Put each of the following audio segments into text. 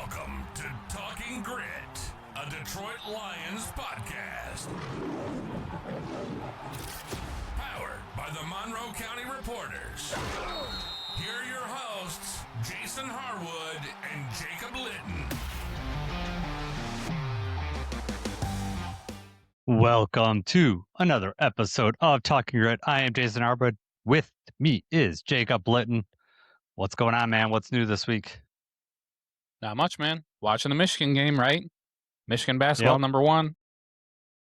Welcome to Talking Grit, a Detroit Lions podcast. Powered by the Monroe County Reporters. Here are your hosts, Jason Harwood and Jacob Litton. Welcome to another episode of Talking Grit. I am Jason Harwood. With me is Jacob Litton. What's going on, man? What's new this week? Not much, man. Watching the Michigan game, right? Michigan basketball, number one.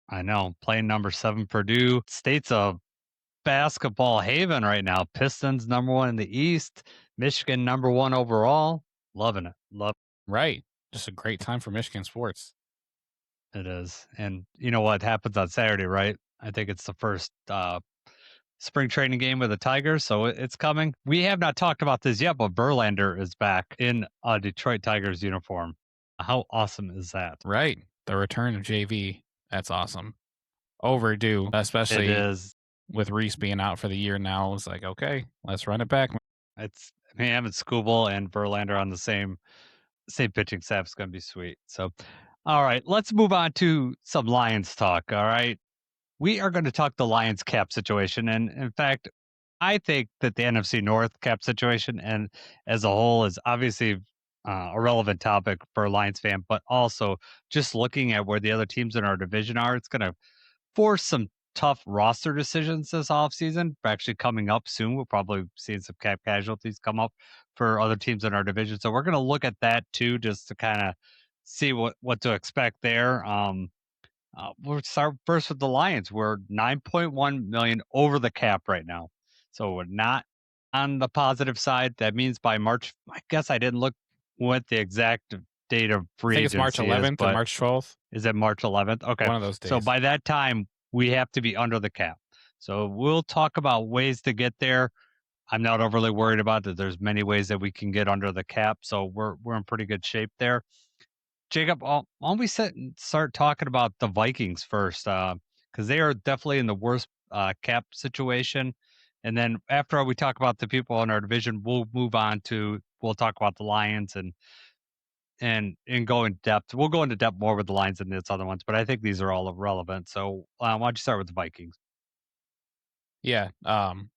I know. Playing number 7 Purdue. State's a basketball haven right now. Pistons number 1 in the East. Michigan number 1 overall. Loving it. Right. Just a great time for Michigan sports. It is. And you know what happens on Saturday, right? I think it's the first spring training game with the Tigers, so it's coming. We have not talked about this yet, but Verlander is back in a Detroit Tigers uniform. How awesome is that? Right. The return of JV. That's awesome. Overdue, especially with Reese being out for the year now. It's like, okay, let's run it back. It's him and Skubal and Verlander on the same pitching staff is going to be sweet. So, all right, let's move on to some Lions talk, all right? We are going to talk the Lions cap situation. And in fact, I think that the NFC North cap situation and as a whole is obviously a relevant topic for a Lions fan, but also just looking at where the other teams in our division are, it's going to force some tough roster decisions this offseason. Actually coming up soon, we'll probably see some cap casualties come up for other teams in our division. So we're going to look at that too, just to kind of see what to expect there. We'll start first with the Lions. We're $9.1 million over the cap right now. So we're not on the positive side. That means by March, I guess I didn't look what the exact date of free agency is. I think it's March 11th or March 12th. Is it March 11th? Okay. One of those days. So by that time, we have to be under the cap. So we'll talk about ways to get there. I'm not overly worried about that. There's many ways that we can get under the cap. So we're in pretty good shape there. Jacob, why don't we start talking about the Vikings first? Because they are definitely in the worst cap situation. And then after we talk about the people in our division, we'll talk about the Lions and go in depth. We'll go into depth more with the Lions than these other ones, but I think these are all relevant. So why don't you start with the Vikings? Yeah. The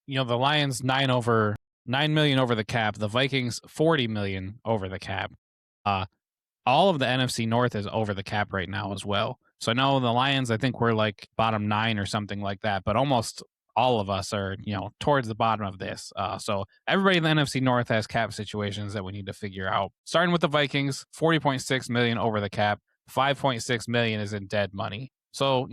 Lions 9 million over the cap. The Vikings 40 million over the cap. All of the NFC North is over the cap right now as well. So no, the Lions, I think we're like bottom 9 or something like that, but almost all of us are, towards the bottom of this. So everybody in the NFC North has cap situations that we need to figure out. Starting with the Vikings, 40.6 million over the cap, 5.6 million is in dead money. So,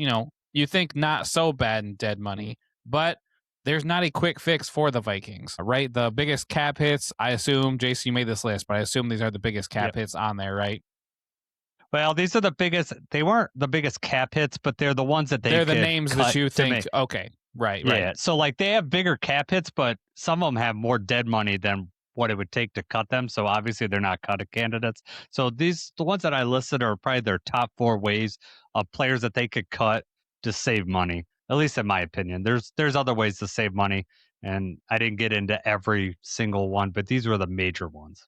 you think not so bad in dead money, but there's not a quick fix for the Vikings, right? The biggest cap hits, I assume, Jason, you made this list, but I assume these are the biggest cap hits on there, right? Well, these are the biggest. They weren't the biggest cap hits, but they're the ones that they're the names that you think. Okay, right. Yeah. So like they have bigger cap hits, but some of them have more dead money than what it would take to cut them. So obviously they're not cut candidates. So the ones that I listed are probably their top 4 ways of players that they could cut to save money. At least in my opinion. There's other ways to save money, and I didn't get into every single one, but these were the major ones.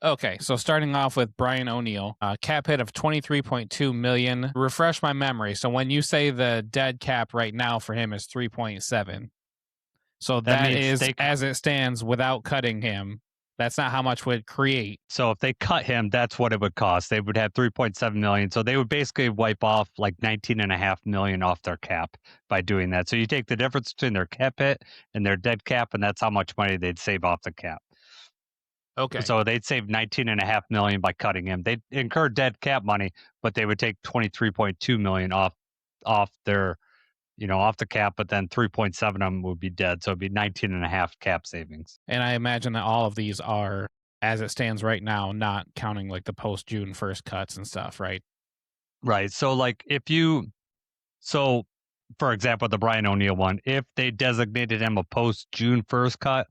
Okay, so starting off with Brian O'Neill, cap hit of $23.2 million. Refresh my memory. So when you say the dead cap right now for him is 3.7, so that is as it stands without cutting him. That's not how much would create. So if they cut him, that's what it would cost. They would have 3.7 million. So they would basically wipe off like 19.5 million off their cap by doing that. So you take the difference between their cap hit and their dead cap, and that's how much money they'd save off the cap. Okay. So they'd save 19.5 million by cutting him. They'd incur dead cap money, but they would take 23.2 million off their, off the cap, but then 3.7 of them would be dead. So it'd be 19.5 cap savings. And I imagine that all of these are, as it stands right now, not counting like the post June 1st cuts and stuff, right? Right. So like for example, the Brian O'Neill one, if they designated him a post June 1st cut,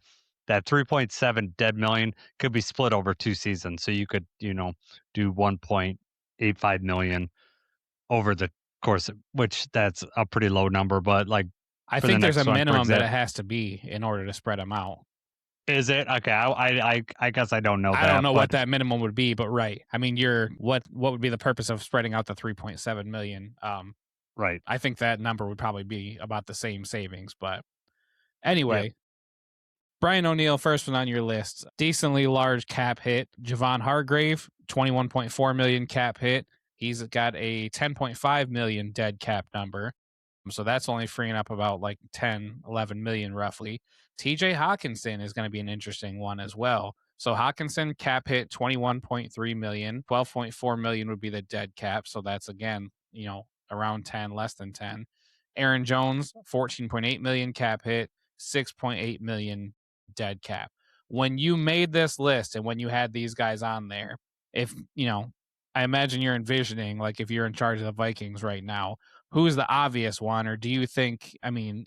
that 3.7 dead million could be split over 2 seasons. So you could, do 1.85 million over the course, which that's a pretty low number, but like I think there's a minimum that it has to be in order to spread them out. Is it? Okay, I guess I don't know I that, don't know but what that minimum would be, but right. I mean, what would be the purpose of spreading out the 3.7 million? right. I think that number would probably be about the same savings, but Yep. anyway, Brian O'Neill, first one on your list. Decently large cap hit. Javon Hargrave, 21.4 million cap hit. He's got a 10.5 million dead cap number. So that's only freeing up about like 10, 11 million roughly. TJ Hawkinson is going to be an interesting one as well. So Hawkinson cap hit 21.3 million, 12.4 million would be the dead cap. So that's again, around 10, less than 10. Aaron Jones, 14.8 million cap hit, 6.8 million dead cap. When you made this list and when you had these guys on there, if, I imagine you're envisioning, like if you're in charge of the Vikings right now, who's the obvious one? Or do you think,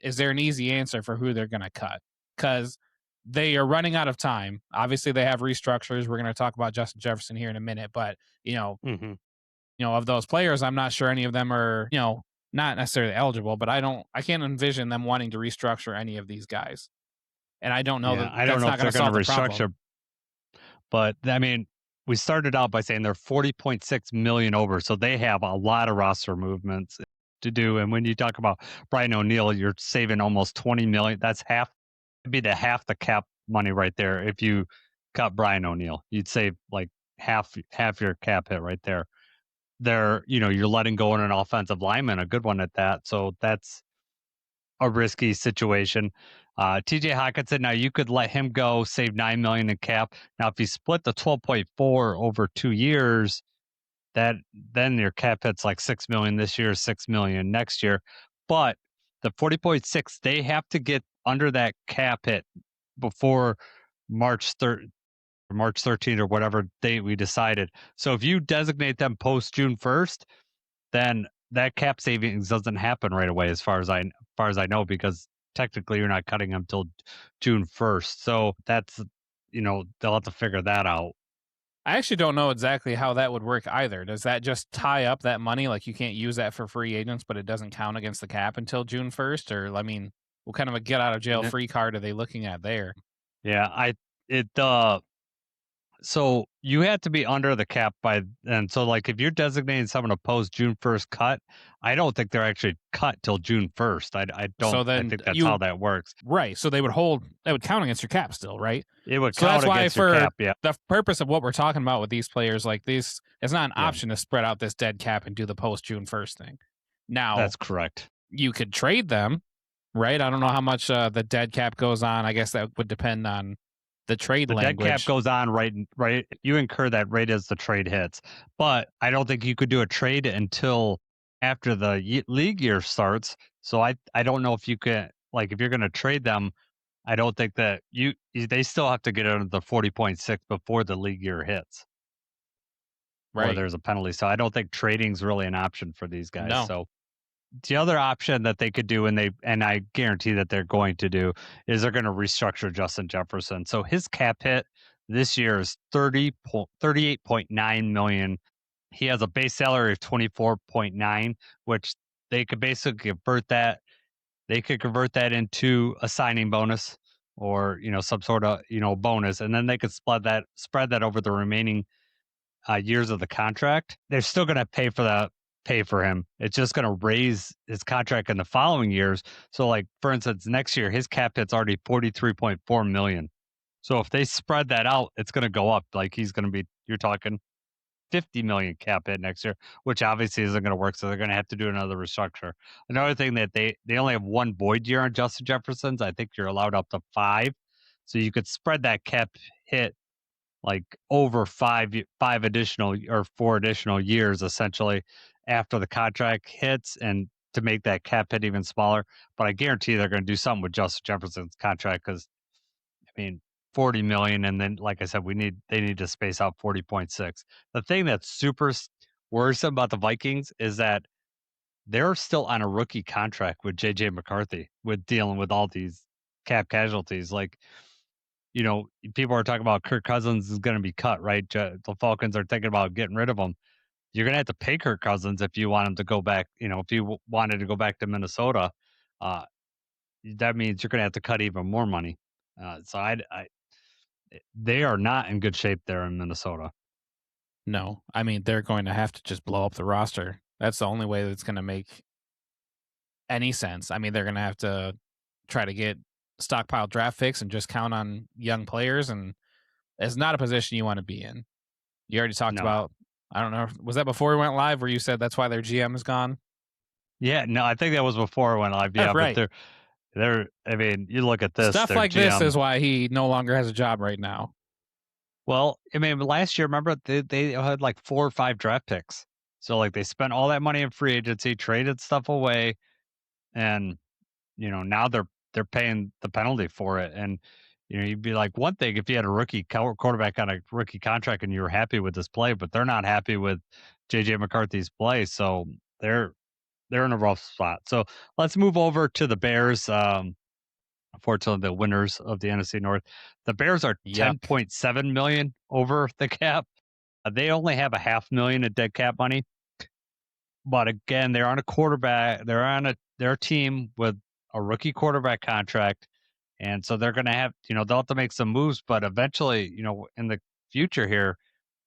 is there an easy answer for who they're going to cut? Because they are running out of time. Obviously, they have restructures. We're going to talk about Justin Jefferson here in a minute. But, Mm-hmm. Of those players, I'm not sure any of them are, not necessarily eligible, but I can't envision them wanting to restructure any of these guys. And I don't know Yeah, that I don't that's know not if going they're to going to solve the problem. restructure, but I mean, we started out by saying they're 40.6 million over, so they have a lot of roster movements to do. And when you talk about Brian O'Neill, you're saving almost 20 million. That's half the cap money right there. If you cut Brian O'Neill, you'd save like half your cap hit right there. You're letting go on an offensive lineman, a good one at that. So that's a risky situation. TJ Hawkinson, now you could let him go, save 9 million in cap. Now, if you split the 12.4 over 2 years, then your cap hits like 6 million this year, 6 million next year. But the 40.6, they have to get under that cap hit before March 3rd. March 13th or whatever date we decided. So if you designate them post June 1st, then that cap savings doesn't happen right away as far as I know, because technically you're not cutting them till June 1st. So that's they'll have to figure that out. I actually don't know exactly how that would work either. Does that just tie up that money? Like you can't use that for free agents, but it doesn't count against the cap until June 1st? Or, what kind of a get out of jail N- free card are they looking at there? Yeah, so you had to be under the cap by then. So like if you're designating someone to post June 1st cut, I don't think they're actually cut till June 1st. So I then think that's how that works. right. So that would count against your cap still, right? It would So count that's why against your for cap, yeah. the purpose of what we're talking about with these players, like this, it's not an Yeah. option to spread out this dead cap and do the post June 1st thing. Now, That's correct. you could trade them, right? I don't know how much the dead cap goes on. I guess that would depend on the trade The language. dead cap goes on right. You incur that right as the trade hits, but I don't think you could do a trade until after the league year starts. So I don't know if you can, like, if you're going to trade them. I don't think that they still have to get under the 40.6 before the league year hits, or Right. there's a penalty. So I don't think trading's really an option for these guys. No. So the other option that they could do, and I guarantee that they're going to do, is they're going to restructure Justin Jefferson. So his cap hit this year is 38.9 million. He has a base salary of 24.9, which they could basically convert that. They could convert that into a signing bonus, or some sort of bonus, and then they could spread that over the remaining years of the contract. They're still going to pay for him. It's just going to raise his contract in the following years. So, like, for instance, next year his cap hit's already 43.4 million. So if they spread that out, it's going to go up. Like, you're talking 50 million cap hit next year, which obviously isn't going to work. So they're going to have to do another restructure. Another thing that they only have one void year on Justin Jefferson's. I think you're allowed up to 5. So you could spread that cap hit like over 4 additional years, essentially, after the contract hits, and to make that cap hit even smaller. But I guarantee they're going to do something with Justin Jefferson's contract, because 40 million, and then, like I said, they need to space out 40.6. The thing that's super worrisome about the Vikings is that they're still on a rookie contract with JJ McCarthy, with dealing with all these cap casualties. Like, people are talking about Kirk Cousins is going to be cut, right? The Falcons are thinking about getting rid of him. You're going to have to pay Kirk Cousins if you want him to go back. If you wanted to go back to Minnesota, that means you're going to have to cut even more money. So they are not in good shape there in Minnesota. No, I mean, they're going to have to just blow up the roster. That's the only way that's going to make any sense. I mean, they're going to have to try to get stockpile draft picks and just count on young players, and it's not a position you want to be in. You already talked No. about, I don't know, was that before we went live where you said that's why their GM is gone? Yeah, no, I think that was before it went live. Yeah, Right. but they're. I mean, you look at this Stuff their like this GM. is why he no longer has a job right now. Well, I mean, last year, remember they had like 4 or 5 draft picks. So like they spent all that money in free agency, traded stuff away, and now they're paying the penalty for it. And you'd be like, one thing if you had a rookie quarterback on a rookie contract and you were happy with his play, but they're not happy with JJ McCarthy's play, so they're in a rough spot. So let's move over to the Bears. Unfortunately, the winners of the NFC North. The Bears are Yuck. 10.7 million over the cap. They only have a $500,000 in dead cap money. But again, they're on a quarterback. They're a team with a rookie quarterback contract, and so they're going to have they'll have to make some moves. But eventually, in the future here,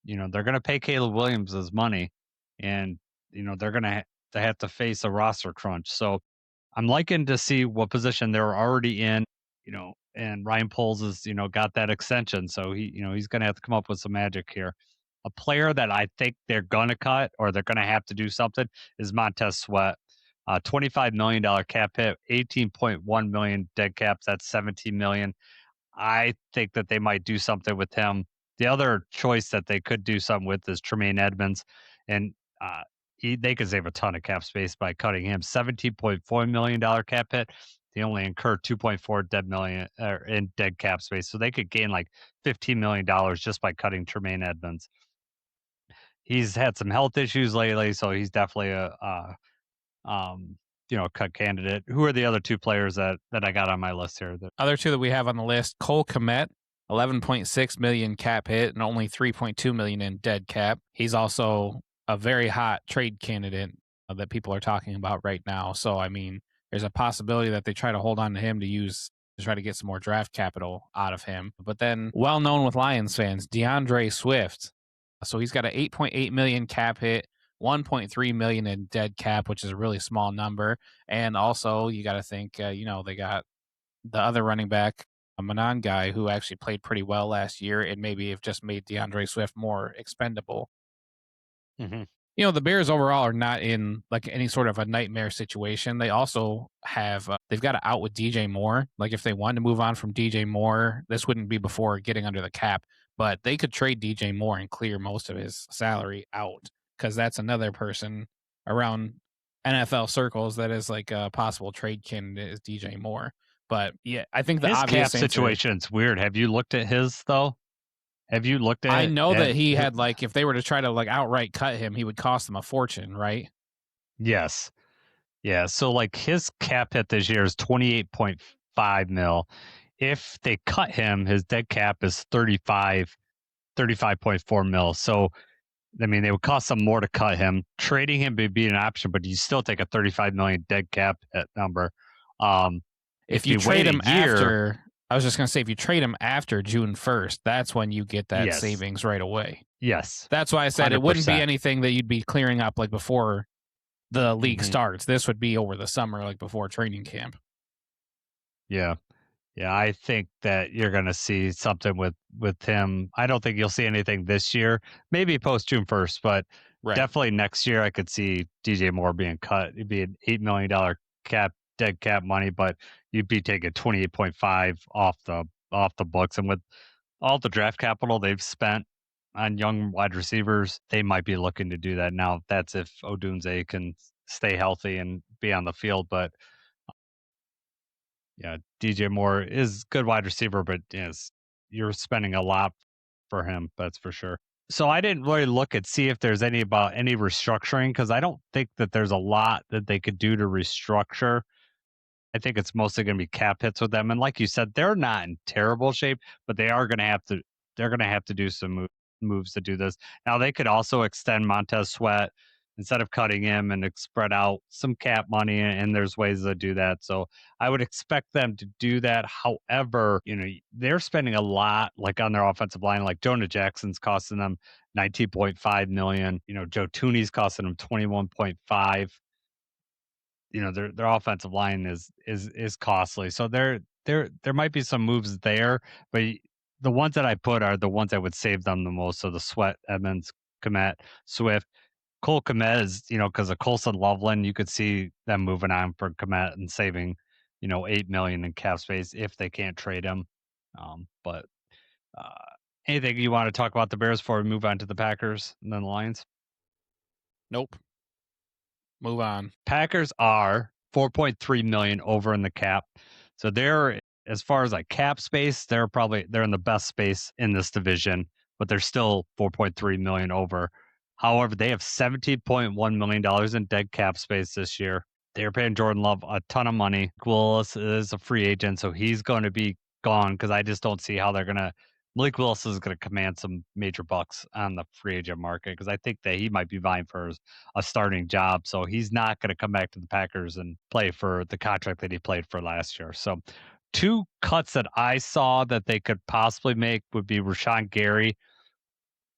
they're going to pay Caleb Williams his money, and they're going to have to face a roster crunch. So I'm liking to see what position they're already in, and Ryan Poles has, got that extension. So he's going to have to come up with some magic here. A player that I think they're going to cut or they're going to have to do something is Montez Sweat. $25 million cap hit, 18.1 million dead caps. That's 17 million. I think that they might do something with him. The other choice that they could do something with is Tremaine Edmonds, and they could save a ton of cap space by cutting him. $17.4 million cap hit. They only incur 2.4 dead million in dead cap space, so they could gain like $15 million just by cutting Tremaine Edmonds. He's had some health issues lately, so he's definitely a cut candidate. Who are the other 2 players that I got on my list here? Other 2 that we have on the list, Cole Kmet, 11.6 million cap hit and only 3.2 million in dead cap. He's also a very hot trade candidate that people are talking about right now. So, I mean, there's a possibility that they try to hold on to him to try to get some more draft capital out of him. But then, well known with Lions fans, DeAndre Swift. So he's got an 8.8 million cap hit, 1.3 million in dead cap, which is a really small number. And also, you got to think, they got the other running back, a Manon guy who actually played pretty well last year, and maybe have just made DeAndre Swift more expendable. Mm-hmm. The Bears overall are not in like any sort of a nightmare situation. They also have they've got to out with DJ Moore. Like if they wanted to move on from DJ Moore, this wouldn't be before getting under the cap, but they could trade DJ Moore and clear most of his salary out because that's another person around NFL circles that is like a possible trade candidate is DJ Moore. But yeah, I think the his obvious cap situation's weird. Have you looked at his though? Have you looked at? I know that he had like if they were to try to like outright cut him, he would cost them a fortune, right? Yes. Yeah. So like his cap hit this year is 28.5 mil. If they cut him, his dead cap is 35.4 mil. So I mean, they would cost them more to cut him. Trading him would be an option, but you still take a 35 million dead cap hit number. If you trade him after, I was just going to say, if you trade him after June 1st, that's when you get that savings right away. Yes. That's why I said 100%. It wouldn't be anything that you'd be clearing up like before the league starts. This would be over the summer, like before training camp. Yeah. Yeah, I think that you're going to see something with him. I don't think you'll see anything this year, maybe post June 1st, but definitely next year I could see DJ Moore being cut. It'd be an $8 million dead cap money, but you'd be taking 28.5 off the books. And with all the draft capital they've spent on young wide receivers, they might be looking to do that now. That's if Odunze can stay healthy and be on the field, but yeah, DJ Moore is good wide receiver, but yes, you're spending a lot for him. That's for sure. So I didn't really look at see if there's any restructuring because I don't think that there's a lot that they could do to restructure. I think it's mostly going to be cap hits with them, and like you said, they're not in terrible shape, but they are going to have to. They're going to have to do some moves to do this. Now they could also extend Montez Sweat. instead of cutting him and spread out some cap money, and there's ways to do that. So I would expect them to do that. However, they're spending a lot like on their offensive line. Like Jonah Jackson's costing them 19.5 million. Joe Tooney's costing them 21.5. Their offensive line is costly. So there might be some moves there, but the ones that I put are the ones that would save them the most. So the Sweat, Edmonds, Komet, Swift. Cole Komet is, because of Colson Loveland, you could see them moving on for Komet and saving, 8 million in cap space if they can't trade him. But uh, anything you want to talk about the Bears before we move on to the Packers and then the Lions? Nope. Move on. Packers are 4.3 million over in the cap. So they're, as far as like cap space, they're in the best space in this division, but they're still 4.3 million over. However, they have $17.1 million in dead cap space this year. They're paying Jordan Love a ton of money. Willis is a free agent, so he's going to be gone because I just don't see how they're going to. Malik Willis is going to command some major bucks on the free agent market because I think that he might be vying for a starting job. So he's not going to come back to the Packers and play for the contract that he played for last year. So two cuts that I saw that they could possibly make would be Rashawn Gary,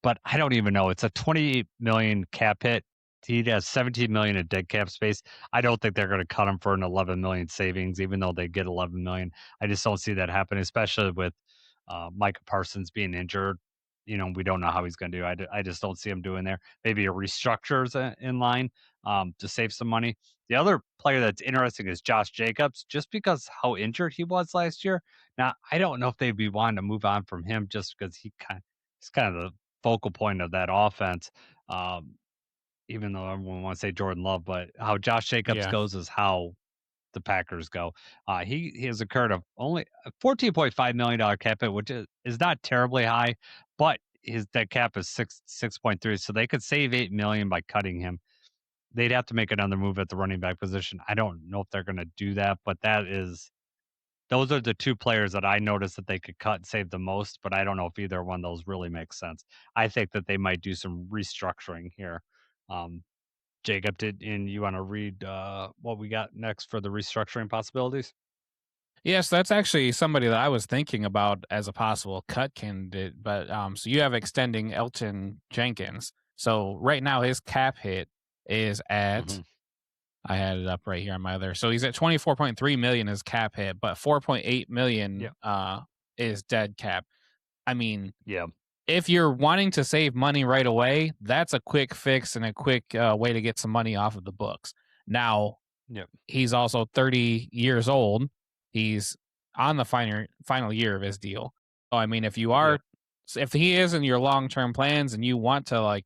but I don't even know. It's a 28 million cap hit. He has 17 million in dead cap space. I don't think they're going to cut him for an 11 million savings, even though they get 11 million. I just don't see that happening, especially with Micah Parsons being injured. We don't know how he's going to do. I just don't see him doing there. Maybe a restructures in line to save some money. The other player that's interesting is Josh Jacobs, just because how injured he was last year. Now, I don't know if they'd be wanting to move on from him just because he's kind of the focal point of that offense. Even though everyone wants to say Jordan Love, but how Josh Jacobs goes is how the Packers go. He has incurred of only a $14.5 million cap hit, which is not terribly high, but that cap is 6.3, so they could save 8 million by cutting him. They'd have to make another move at the running back position. I don't know if they're going to do that, but those are the two players that I noticed that they could cut and save the most, but I don't know if either one of those really makes sense. I think that they might do some restructuring here. Jacob, and you want to read what we got next for the restructuring possibilities? Yes, that's actually somebody that I was thinking about as a possible cut candidate. But so you have extending Elton Jenkins. So right now his cap hit is at I had it up right here on my other. So he's at 24.3 million is cap hit, but 4.8 million is dead cap. I mean, if you're wanting to save money right away, that's a quick fix and a quick way to get some money off of the books. Now, he's also 30 years old. He's on the final year of his deal. So, I mean, if he is in your long-term plans and you want to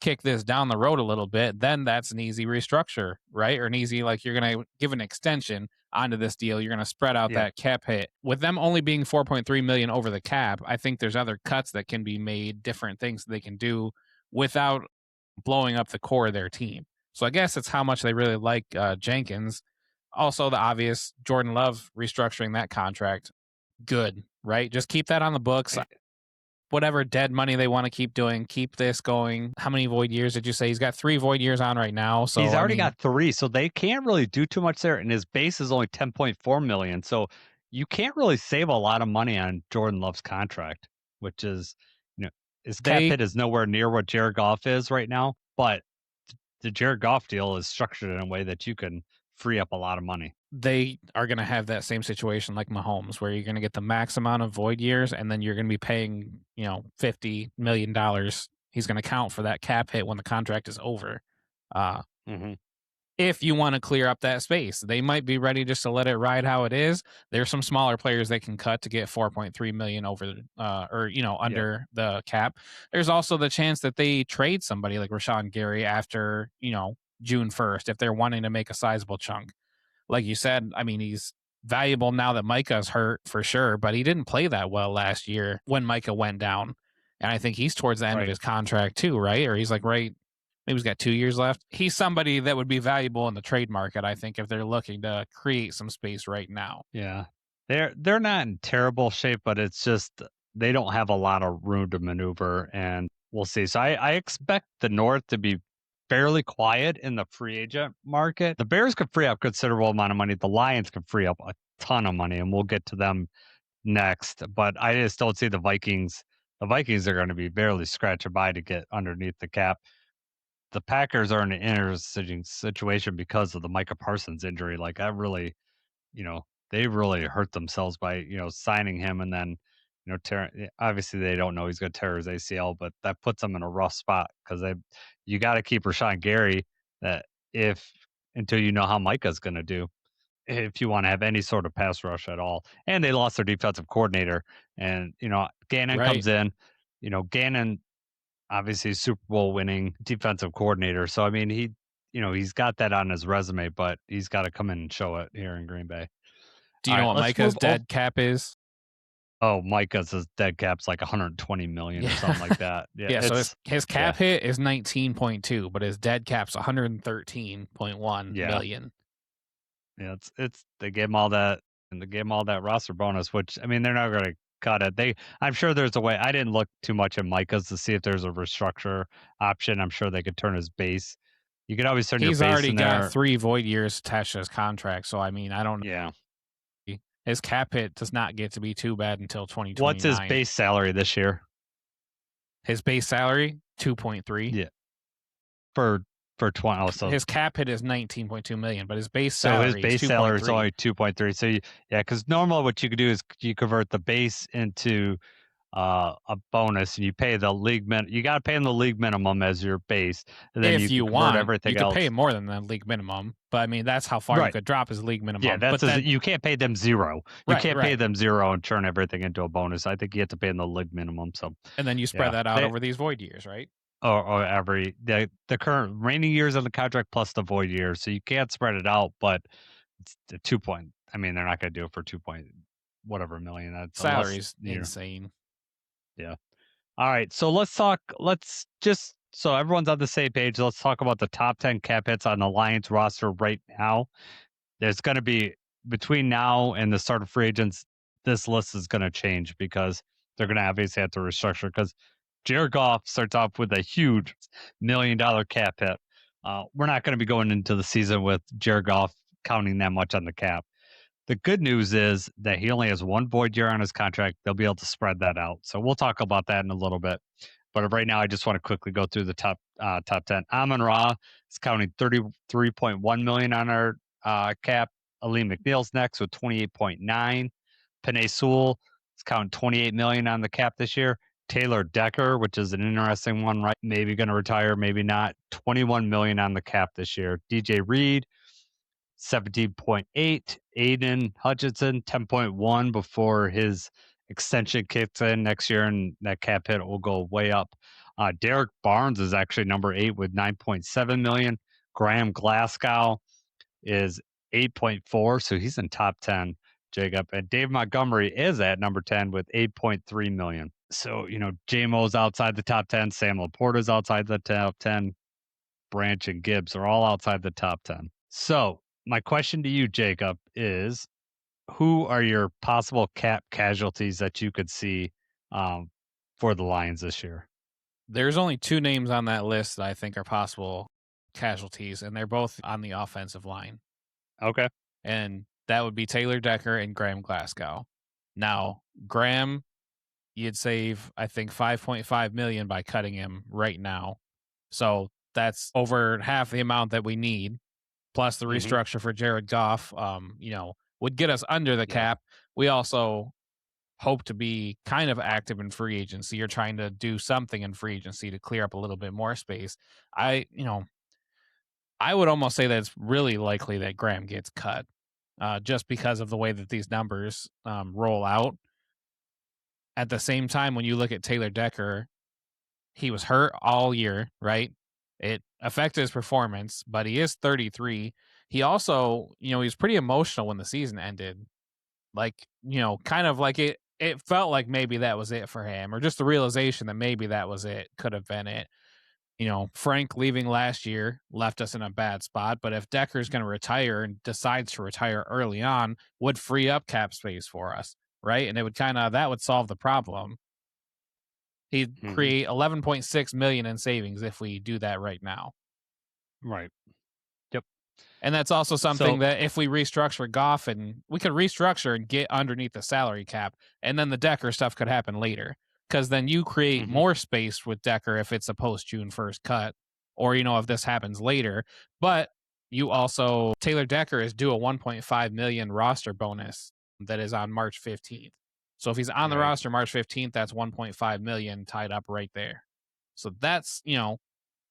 kick this down the road a little bit, then that's an easy restructure, right? Or an easy, you're going to give an extension onto this deal. You're going to spread out that cap hit. With them only being 4.3 million over the cap, I think there's other cuts that can be made, different things they can do without blowing up the core of their team. So I guess it's how much they really like Jenkins. Also, the obvious Jordan Love restructuring that contract. Good, right? Just keep that on the books. Whatever dead money they want to keep doing, keep this going. How many void years did you say? He's got 3 void years on right now. So he's already got 3, so they can't really do too much there. And his base is only 10.4 million. So you can't really save a lot of money on Jordan Love's contract, which is, his cap hit is nowhere near what Jared Goff is right now. But the Jared Goff deal is structured in a way that you can free up a lot of money. They are going to have that same situation like Mahomes, where you're going to get the max amount of void years, and then you're going to be paying, $50 million. He's going to count for that cap hit when the contract is over. If you want to clear up that space, they might be ready just to let it ride how it is. There's some smaller players they can cut to get 4.3 million over, under the cap. There's also the chance that they trade somebody like Rashawn Gary after, June 1st, if they're wanting to make a sizable chunk. Like you said, I mean, he's valuable now that Micah's hurt for sure, but he didn't play that well last year when Micah went down. And I think he's towards the end of his contract too, right? Or he's maybe he's got 2 years left. He's somebody that would be valuable in the trade market, I think, if they're looking to create some space right now. Yeah. They're not in terrible shape, but it's just they don't have a lot of room to maneuver, and we'll see. So I expect the North to be fairly quiet in the free agent market. The Bears could free up considerable amount of money. The Lions could free up a ton of money, and we'll get to them next. But I just don't see the Vikings. The Vikings are going to be barely scratching by to get underneath the cap. The Packers are in an interesting situation because of the Micah Parsons injury. Like that really, they really hurt themselves by, signing him and then, obviously they don't know he's going to tear his ACL, but that puts them in a rough spot because you got to keep Rashawn Gary that until you know how Micah's going to do, if you want to have any sort of pass rush at all. And they lost their defensive coordinator and, Gannon comes in, Gannon, obviously Super Bowl winning defensive coordinator. So, I mean, he's got that on his resume, but he's got to come in and show it here in Green Bay. Do you know what Micah's dead cap is? Oh, Micah's dead cap's like 120 million or something like that. Yeah, so his cap hit is 19.2, but his dead cap's 113.1 million. Yeah, they gave him all that, and they gave him all that roster bonus, which I mean they're not going to cut it. I'm sure there's a way. I didn't look too much at Micah's to see if there's a restructure option. I'm sure they could turn his base. You could always turn your base. He's already got 3 void years attached to his contract, so I mean I don't know. Yeah. His cap hit does not get to be too bad until 2029. What's his base salary this year? His base salary 2.3. Yeah. For 20. So his cap hit is 19.2 million, but his base salary is only 2.3. So because normally what you could do is you convert the base into a bonus, and you pay the league you got to pay him the league minimum as your base, and then if you want everything you else. Could pay more than the league minimum, but I mean that's how far you could drop his league minimum. Yeah, you can't pay them zero. You can't pay them zero and turn everything into a bonus. I think you have to pay them the league minimum. So and then you spread that out over these void years, right? Or every the current remaining years of the contract plus the void years, so you can't spread it out. But it's the 2 point. I mean, they're not going to do it for 2 point whatever million. That's salary's insane. Yeah. All right. So let's just so everyone's on the same page. Let's talk about the top 10 cap hits on the Lions roster right now. There's going to be between now and the start of free agents, this list is going to change because they're going to obviously have to restructure because Jared Goff starts off with a huge $1 million cap hit. We're not going to be going into the season with Jared Goff counting that much on the cap. The good news is that he only has 1 void year on his contract. They'll be able to spread that out. So we'll talk about that in a little bit. But right now, I just want to quickly go through the top 10. Amon-Ra is counting $33.1 million on our cap. Ali McNeil's next with 28.9. Penei Sewell is counting $28 million on the cap this year. Taylor Decker, which is an interesting one, right? Maybe going to retire, maybe not. $21 million on the cap this year. DJ Reed, 17.8. Aiden Hutchinson, 10.1 before his extension kicks in next year, and that cap hit will go way up. Derek Barnes is actually number 8 with 9.7 million. Graham Glasgow is 8.4, so he's in top 10, Jacob. And Dave Montgomery is at number 10 with 8.3 million. So, JMO's outside the top 10. Sam Laporta's outside the top 10. Branch and Gibbs are all outside the top 10. So, my question to you, Jacob, is who are your possible cap casualties that you could see for the Lions this year? There's only 2 names on that list that I think are possible casualties, and they're both on the offensive line. Okay. And that would be Taylor Decker and Graham Glasgow. Now, Graham, you'd save, I think, $5.5 million by cutting him right now. So that's over half the amount that we need. Plus the restructure for Jared Goff, would get us under the cap. We also hope to be kind of active in free agency. You're trying to do something in free agency to clear up a little bit more space. I would almost say that it's really likely that Graham gets cut just because of the way that these numbers roll out. At the same time, when you look at Taylor Decker, he was hurt all year, right? It affected his performance, but he is 33. He also, he's pretty emotional when the season ended. Like, kind of like it felt like maybe that was it for him, or just the realization that maybe that was it, could have been it. Frank leaving last year left us in a bad spot, but if Decker's going to retire and decides to retire early on, would free up cap space for us, right? And it would that would solve the problem. He'd create $11.6 million in savings if we do that right now. Right. And that's also something that if we restructure Goff, and we could restructure and get underneath the salary cap, and then the Decker stuff could happen later. Because then you create more space with Decker if it's a post June 1st cut, or, if this happens later. But you also, Taylor Decker is due a 1.5 million roster bonus that is on March 15th. So if he's on the roster March 15th, that's 1.5 million tied up right there. So that's,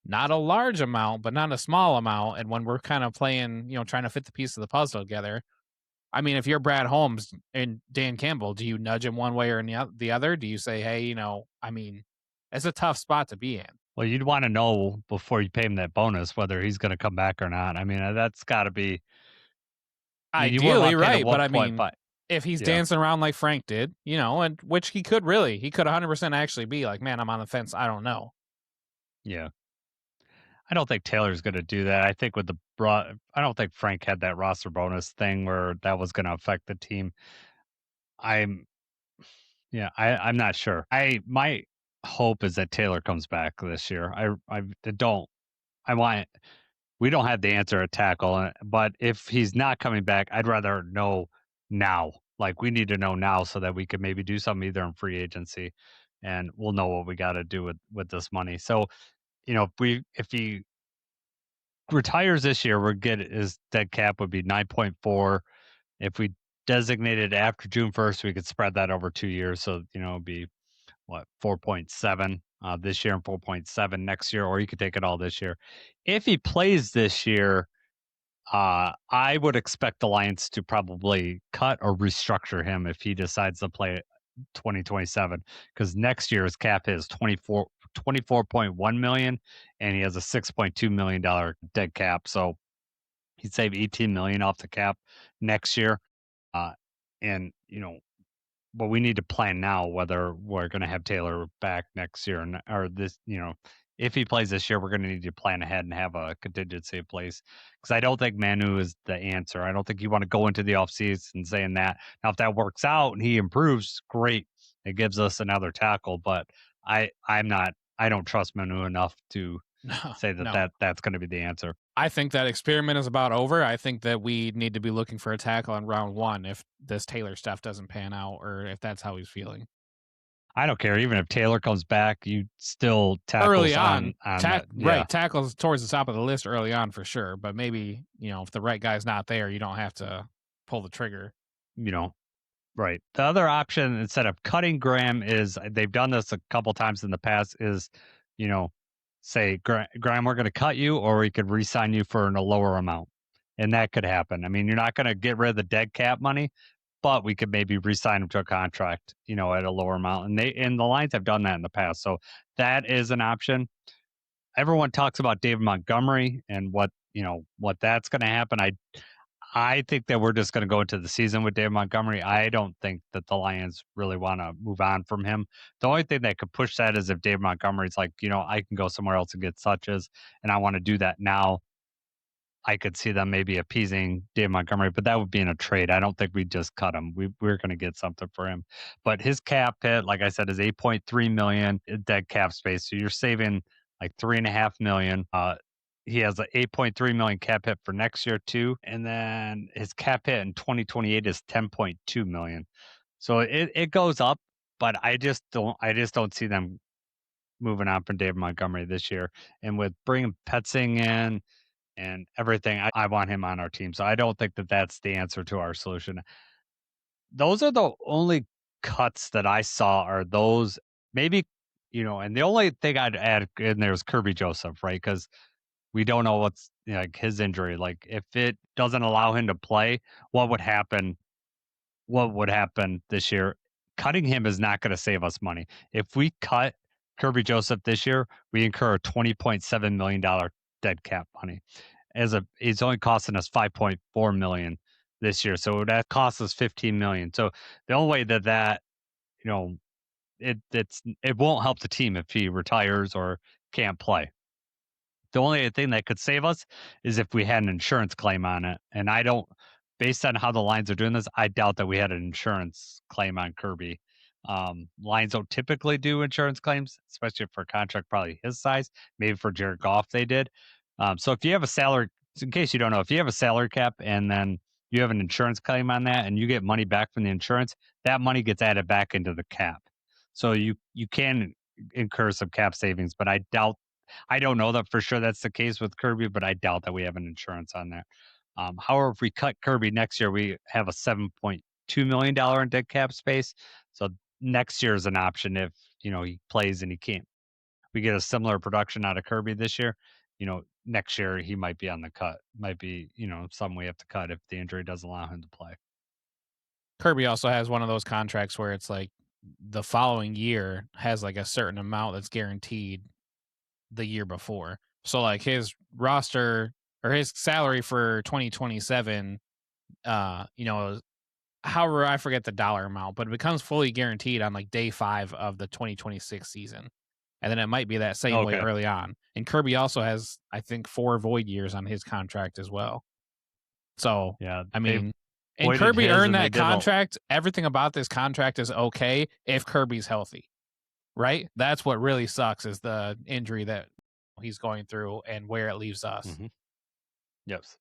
not a large amount, but not a small amount. And when we're kind of playing, trying to fit the piece of the puzzle together, I mean, if you're Brad Holmes and Dan Campbell, do you nudge him one way or the other? Do you say, hey, I mean, it's a tough spot to be in. Well, you'd want to know before you pay him that bonus whether he's going to come back or not. I mean, that's got to be ideally right. But I mean, 1.5. if he's dancing around like Frank did, and which he could 100% actually be like, man, I'm on the fence. I don't know. Yeah. I don't think Taylor's going to do that. I think I don't think Frank had that roster bonus thing where that was going to affect the team. I'm not sure. My hope is that Taylor comes back this year. We don't have the answer at tackle, but if he's not coming back, I'd rather know now. Like, we need to know now so that we can maybe do something either in free agency, and we'll know what we got to do with this money. So, if he retires this year, his dead cap would be 9.4. If we designated after June 1st, we could spread that over 2 years. So, it'd be 4.7 this year and 4.7 next year, or you could take it all this year. If he plays this year, I would expect the Lions to probably cut or restructure him if he decides to play 2027, because next year's cap is 24.1 million, and he has a $6.2 million dead cap. So he'd save 18 million off the cap next year. And but we need to plan now whether we're going to have Taylor back next year or this. If he plays this year, we're going to need to plan ahead and have a contingency in place, because I don't think Manu is the answer. I don't think you want to go into the offseason saying that. Now, if that works out and he improves, great. It gives us another tackle, but I don't trust Manu enough to say that's going to be the answer. I think that experiment is about over. I think that we need to be looking for a tackle in round 1 if this Taylor stuff doesn't pan out, or if that's how he's feeling. I don't care. Even if Taylor comes back, you still tackles early on. Right, tackles towards the top of the list early on for sure. But maybe, if the right guy's not there, you don't have to pull the trigger. Right. The other option, instead of cutting Graham, is they've done this a couple times in the past, is, say, Graham, we're going to cut you, or we could re-sign you for a lower amount. And that could happen. I mean, you're not going to get rid of the dead cap money, but we could maybe re-sign him to a contract, at a lower amount. And the Lions have done that in the past. So that is an option. Everyone talks about David Montgomery and what that's going to happen. I think that we're just going to go into the season with David Montgomery. I don't think that the Lions really want to move on from him. The only thing that could push that is if David Montgomery's like, I can go somewhere else and get touches, and I want to do that now. I could see them maybe appeasing David Montgomery, but that would be in a trade. I don't think we'd just cut him. We're going to get something for him. But his cap hit, like I said, is 8.3 million dead cap space. So you're saving like 3.5 million. He has an 8.3 million cap hit for next year too, and then his cap hit in 2028 is 10.2 million. So it goes up, but I just don't see them moving on from David Montgomery this year. And with bringing Petzing in and everything, I want him on our team. So I don't think that that's the answer to our solution. Those are the only cuts that I saw, are those maybe, and the only thing I'd add in there is Kirby Joseph, right? Because we don't know what's like his injury. Like, if it doesn't allow him to play, what would happen? What would happen this year? Cutting him is not going to save us money. If we cut Kirby Joseph this year, we incur a $20.7 million dead cap money. It's only costing us $5.4 million this year, so that costs us $15 million. So the only way that it won't help the team if he retires or can't play. The only thing that could save us is if we had an insurance claim on it. And based on how the Lions are doing this, I doubt that we had an insurance claim on Kirby. Lions don't typically do insurance claims, especially for a contract probably his size. Maybe for Jared Goff they did. So if you have a salary, in case you don't know, if you have a salary cap and then you have an insurance claim on that and you get money back from the insurance, that money gets added back into the cap. So you can incur some cap savings, but I don't know that for sure that's the case with Kirby, but I doubt that we have an insurance on that. However, if we cut Kirby next year, we have a $7.2 million in dead cap space. So next year is an option if he plays and he can't. We get a similar production out of Kirby this year. Next year he might be on the cut. Might be something we have to cut if the injury doesn't allow him to play. Kirby also has one of those contracts where it's like the following year has like a certain amount that's guaranteed the year before. So like his roster or his salary for 2027, however, I forget the dollar amount, but it becomes fully guaranteed on like day 5 of the 2026 season. And then it might be that same way Okay. early on. And Kirby also has, I think, 4 void years on his contract as well. So, Yeah, I they mean, and voided Kirby his earned and they that did all. contract. Everything about this contract is okay if Kirby's healthy, right? That's what really sucks is the injury that he's going through and where it leaves us. Mhm. Yes.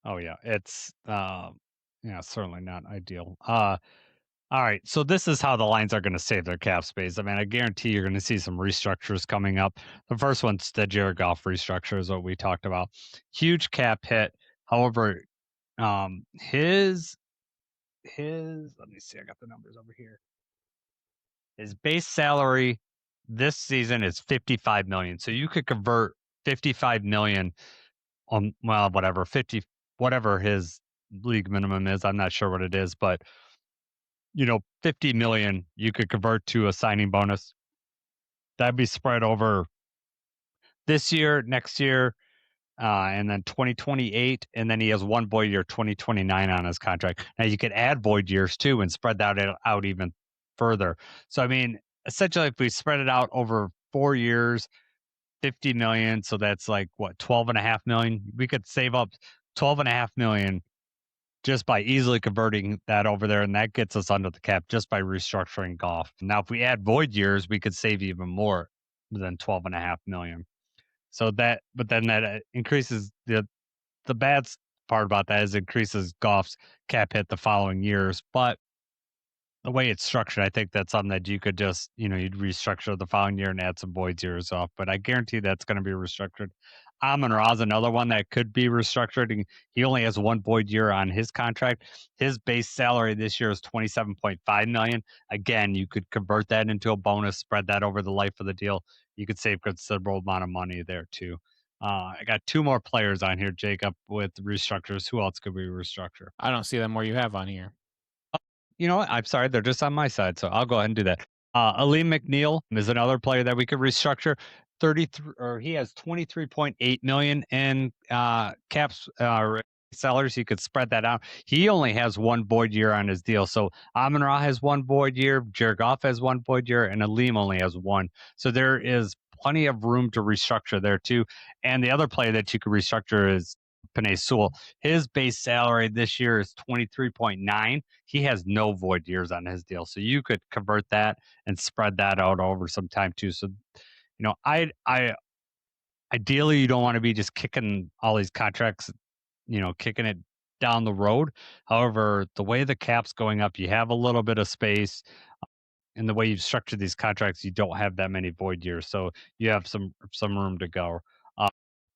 Oh yeah, it's certainly not ideal. All right, so this is how the Lions are going to save their cap space. I mean, I guarantee you're going to see some restructures coming up. The first one's the Jared Goff restructure, is what we talked about. Huge cap hit. However, his let me see, I got the numbers over here. His base salary this season is $55 million. So you could convert $55 million on whatever 50 whatever his league minimum is. I'm not sure what it is, but 50 million you could convert to a signing bonus. That'd be spread over this year, next year, and then 2028, and then he has one void year 2029 on his contract. Now you could add void years too and spread that out even further. So I mean, essentially, if we spread it out over 4 years, 50 million, so that's like what, 12.5 million. We could save up 12.5 million just by easily converting that over there, and that gets us under the cap just by restructuring Goff. Now, if we add void years, we could save even more than 12.5 million. So but then that increases the bad part about that is increases Goff's cap hit the following years. But the way it's structured, I think that's something that you could just, you'd restructure the following year and add some void years off. But I guarantee that's going to be restructured. Amon Ra's another one that could be restructured. And he only has one void year on his contract. His base salary this year is $27.5 million. Again, you could convert that into a bonus, spread that over the life of the deal. You could save considerable amount of money there too. I got 2 more players on here, Jacob, with restructures. Who else could we restructure? I don't see them where you have on here. You know what? I'm sorry, they're just on my side, so I'll go ahead and do that. Aleem McNeil is another player that we could restructure. 33, or he has 23.8 million in caps sellers. He could spread that out. He only has one void year on his deal. So Amon Ra has one void year, Jared Goff has one void year, and Aleem only has one. So there is plenty of room to restructure there too. And the other player that you could restructure is Penei Sewell. His base salary this year is 23.9. He has no void years on his deal. So you could convert that and spread that out over some time too. So, I ideally you don't want to be just kicking all these contracts, kicking it down the road. However, the way the cap's going up, you have a little bit of space. And the way you've structured these contracts, you don't have that many void years. So you have some room to go.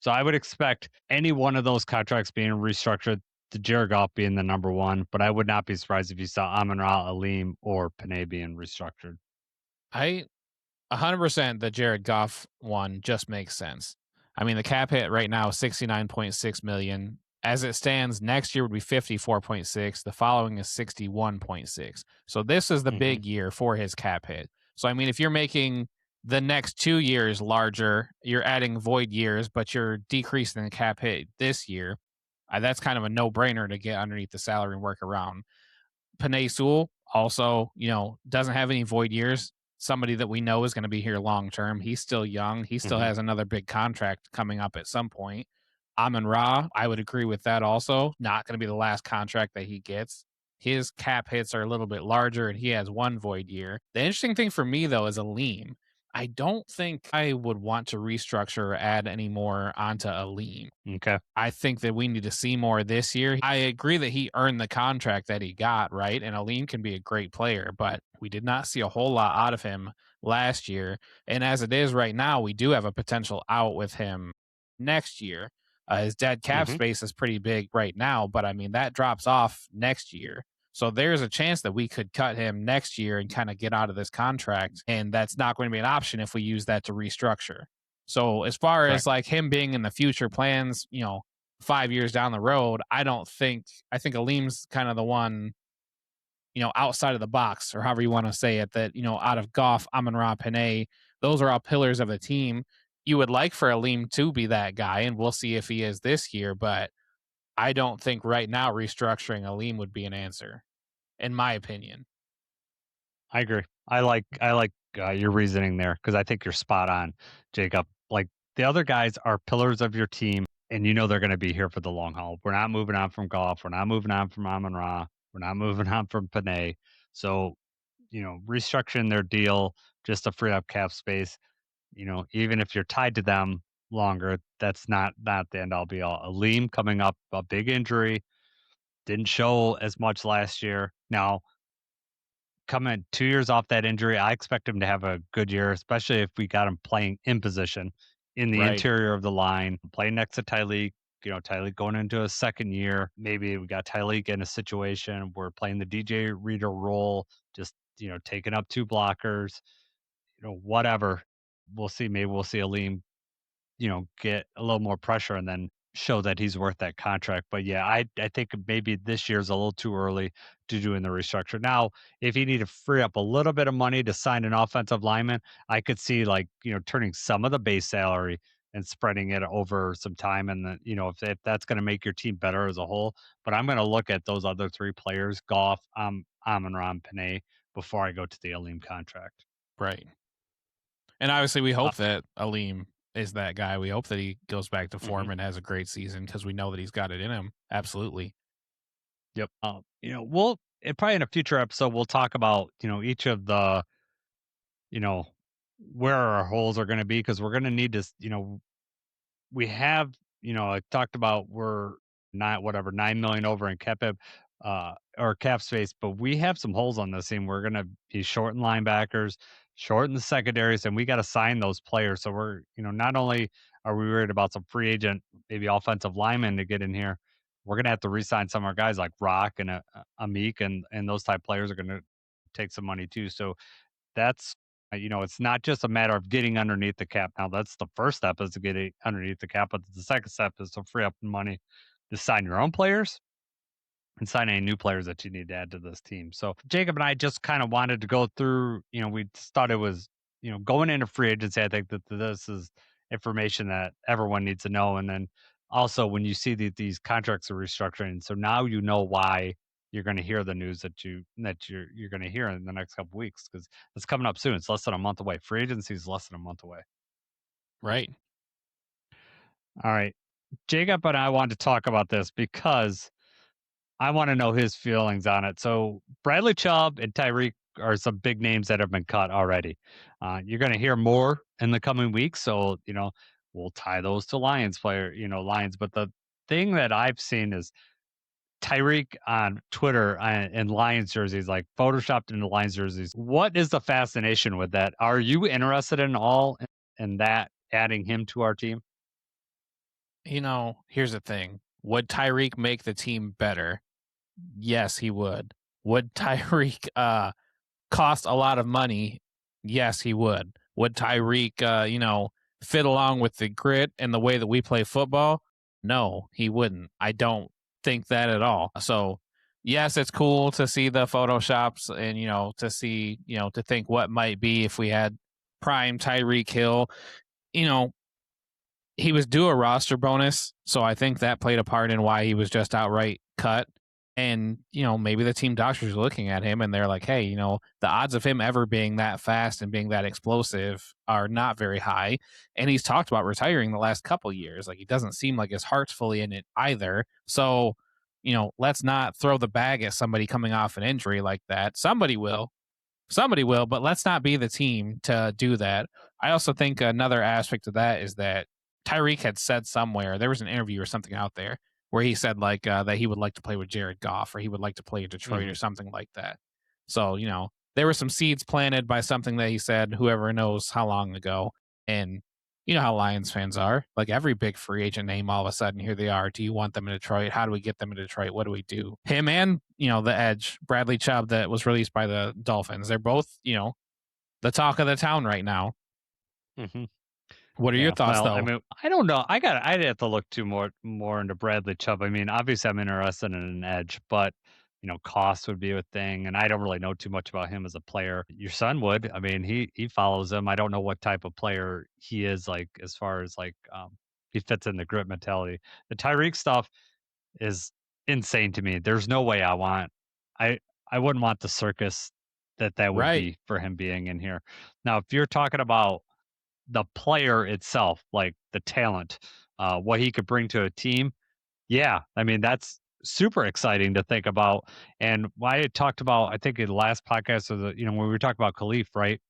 So I would expect any one of those contracts being restructured, the Jared Goff being the number one, but I would not be surprised if you saw Amon Ra, Aleem, or Penei being restructured. 100% the Jared Goff one just makes sense. I mean, the cap hit right now is 69.6 million. As it stands, next year would be 54.6. The following is 61.6. So this is the big year for his cap hit. So I mean, if you're making the next 2 years larger, you're adding void years, but you're decreasing the cap hit this year. That's kind of a no-brainer to get underneath the salary and work around. Penei Sewell also, doesn't have any void years. Somebody that we know is going to be here long term. He's still young. He still has another big contract coming up at some point. Amon Ra, I would agree with that also. Not going to be the last contract that he gets. His cap hits are a little bit larger, and he has one void year. The interesting thing for me, though, is Aleem. I don't think I would want to restructure or add any more onto Aleem. Okay. I think that we need to see more this year. I agree that he earned the contract that he got, right? And Aleem can be a great player, but we did not see a whole lot out of him last year. And as it is right now, we do have a potential out with him next year. His dead cap Mhm. space is pretty big right now, but I mean, that drops off next year. So there's a chance that we could cut him next year and kind of get out of this contract. And that's not going to be an option if we use that to restructure. So as far Right. as like him being in the future plans, 5 years down the road, I think Aleem's kind of the one, outside of the box or however you want to say it, that, out of Goff, Amon-Ra, Panay, those are all pillars of the team. You would like for Aleem to be that guy, and we'll see if he is this year, but I don't think right now restructuring Aleem would be an answer, in my opinion. I agree. I like your reasoning there because I think you're spot on, Jacob. Like the other guys are pillars of your team, and you know they're going to be here for the long haul. We're not moving on from Golf. We're not moving on from Amon Ra. We're not moving on from Panay. So, restructuring their deal just to free up cap space. Even if you're tied to them longer, that's not the end all be all. Aleem coming up, a big injury, didn't show as much last year. Now coming 2 years off that injury, I expect him to have a good year, especially if we got him playing in position in the Right. interior of the line, playing next to Tyleek. Tyleek going into a second year. Maybe we got Tyleek in a situation where playing the DJ Reader role, just, taking up two blockers, whatever. We'll see. Maybe we'll see Aleem get a little more pressure and then show that he's worth that contract. But yeah, I think maybe this year's a little too early to do in the restructure. Now, if you need to free up a little bit of money to sign an offensive lineman, I could see like, turning some of the base salary and spreading it over some time. And then, if that's going to make your team better as a whole. But I'm going to look at those other three players, Goff, Amon-Ra, Panay, before I go to the Aleem contract. Right. And obviously, we Uh, hope that Aleem is that guy. We hope that he goes back to mhm. form and has a great season because we know that he's got it in him. Absolutely. Yep. Probably in a future episode we'll talk about each of the you know where our holes are going to be because we're going to need to we have I talked about we're not whatever 9 million over in or cap space, but we have some holes on this team. We're going to be short in linebackers, short in the secondaries, and we got to sign those players. So we're not only are we worried about some free agent maybe offensive linemen to get in here, we're going to have to re-sign some of our guys like Rock and Amik and those type players are going to take some money too. So that's it's not just a matter of getting underneath the cap. Now that's the first step is to get underneath the cap, but the second step is to free up money to sign your own players and sign any new players that you need to add to this team. So Jacob and I just kind of wanted to go through, we just thought it was, going into free agency, I think that this is information that everyone needs to know. And then also when you see that these contracts are restructuring, so now you know why you're going to hear the news that you're going to hear in the next couple weeks because it's coming up soon. It's less than a month away. Free agency is less than a month away. Right. All right. Jacob and I wanted to talk about this because I want to know his feelings on it. So Bradley Chubb and Tyreek are some big names that have been cut already. You're going to hear more in the coming weeks. So, we'll tie those to Lions. But the thing that I've seen is Tyreek on Twitter in Lions jerseys, like photoshopped into Lions jerseys. What is the fascination with that? Are you interested in all in that, adding him to our team? Here's the thing. Would Tyreek make the team better? Yes, he would. Would Tyreek cost a lot of money? Yes, he would. Would Tyreek fit along with the grit and the way that we play football? No, he wouldn't. I don't think that at all. So, yes, it's cool to see the photoshops and to see, to think what might be if we had prime Tyreek Hill. You know, he was due a roster bonus, so I think that played a part in why he was just outright cut. And, maybe the team doctors are looking at him and they're like, hey, the odds of him ever being that fast and being that explosive are not very high. And he's talked about retiring the last couple years. Like, he doesn't seem like his heart's fully in it either. So, let's not throw the bag at somebody coming off an injury like that. Somebody will. Somebody will, but let's not be the team to do that. I also think another aspect of that is that Tyreek had said somewhere, there was an interview or something out there where he said like that he would like to play with Jared Goff or he would like to play in Detroit or something like that. So, there were some seeds planted by something that he said, whoever knows how long ago. And you know how Lions fans are. Like every big free agent name, all of a sudden, here they are. Do you want them in Detroit? How do we get them in Detroit? What do we do? Him and, the edge, Bradley Chubb, that was released by the Dolphins. They're both, the talk of the town right now. Mm-hmm. What are your thoughts, though? I mean, I don't know. I'd have to look more into Bradley Chubb. I mean, obviously I'm interested in an edge, but cost would be a thing, and I don't really know too much about him as a player. Your son would. I mean, he follows him. I don't know what type of player he is, like as far as like he fits in the grit mentality. The Tyreek stuff is insane to me. There's no way I I wouldn't want the circus that would Right. be for him being in here. Now, if you're talking about the player itself, like the talent, what he could bring to a team. Yeah, I mean that's super exciting to think about. And why I talked about, I think in the last podcast, of when we were talking about Khalif, right?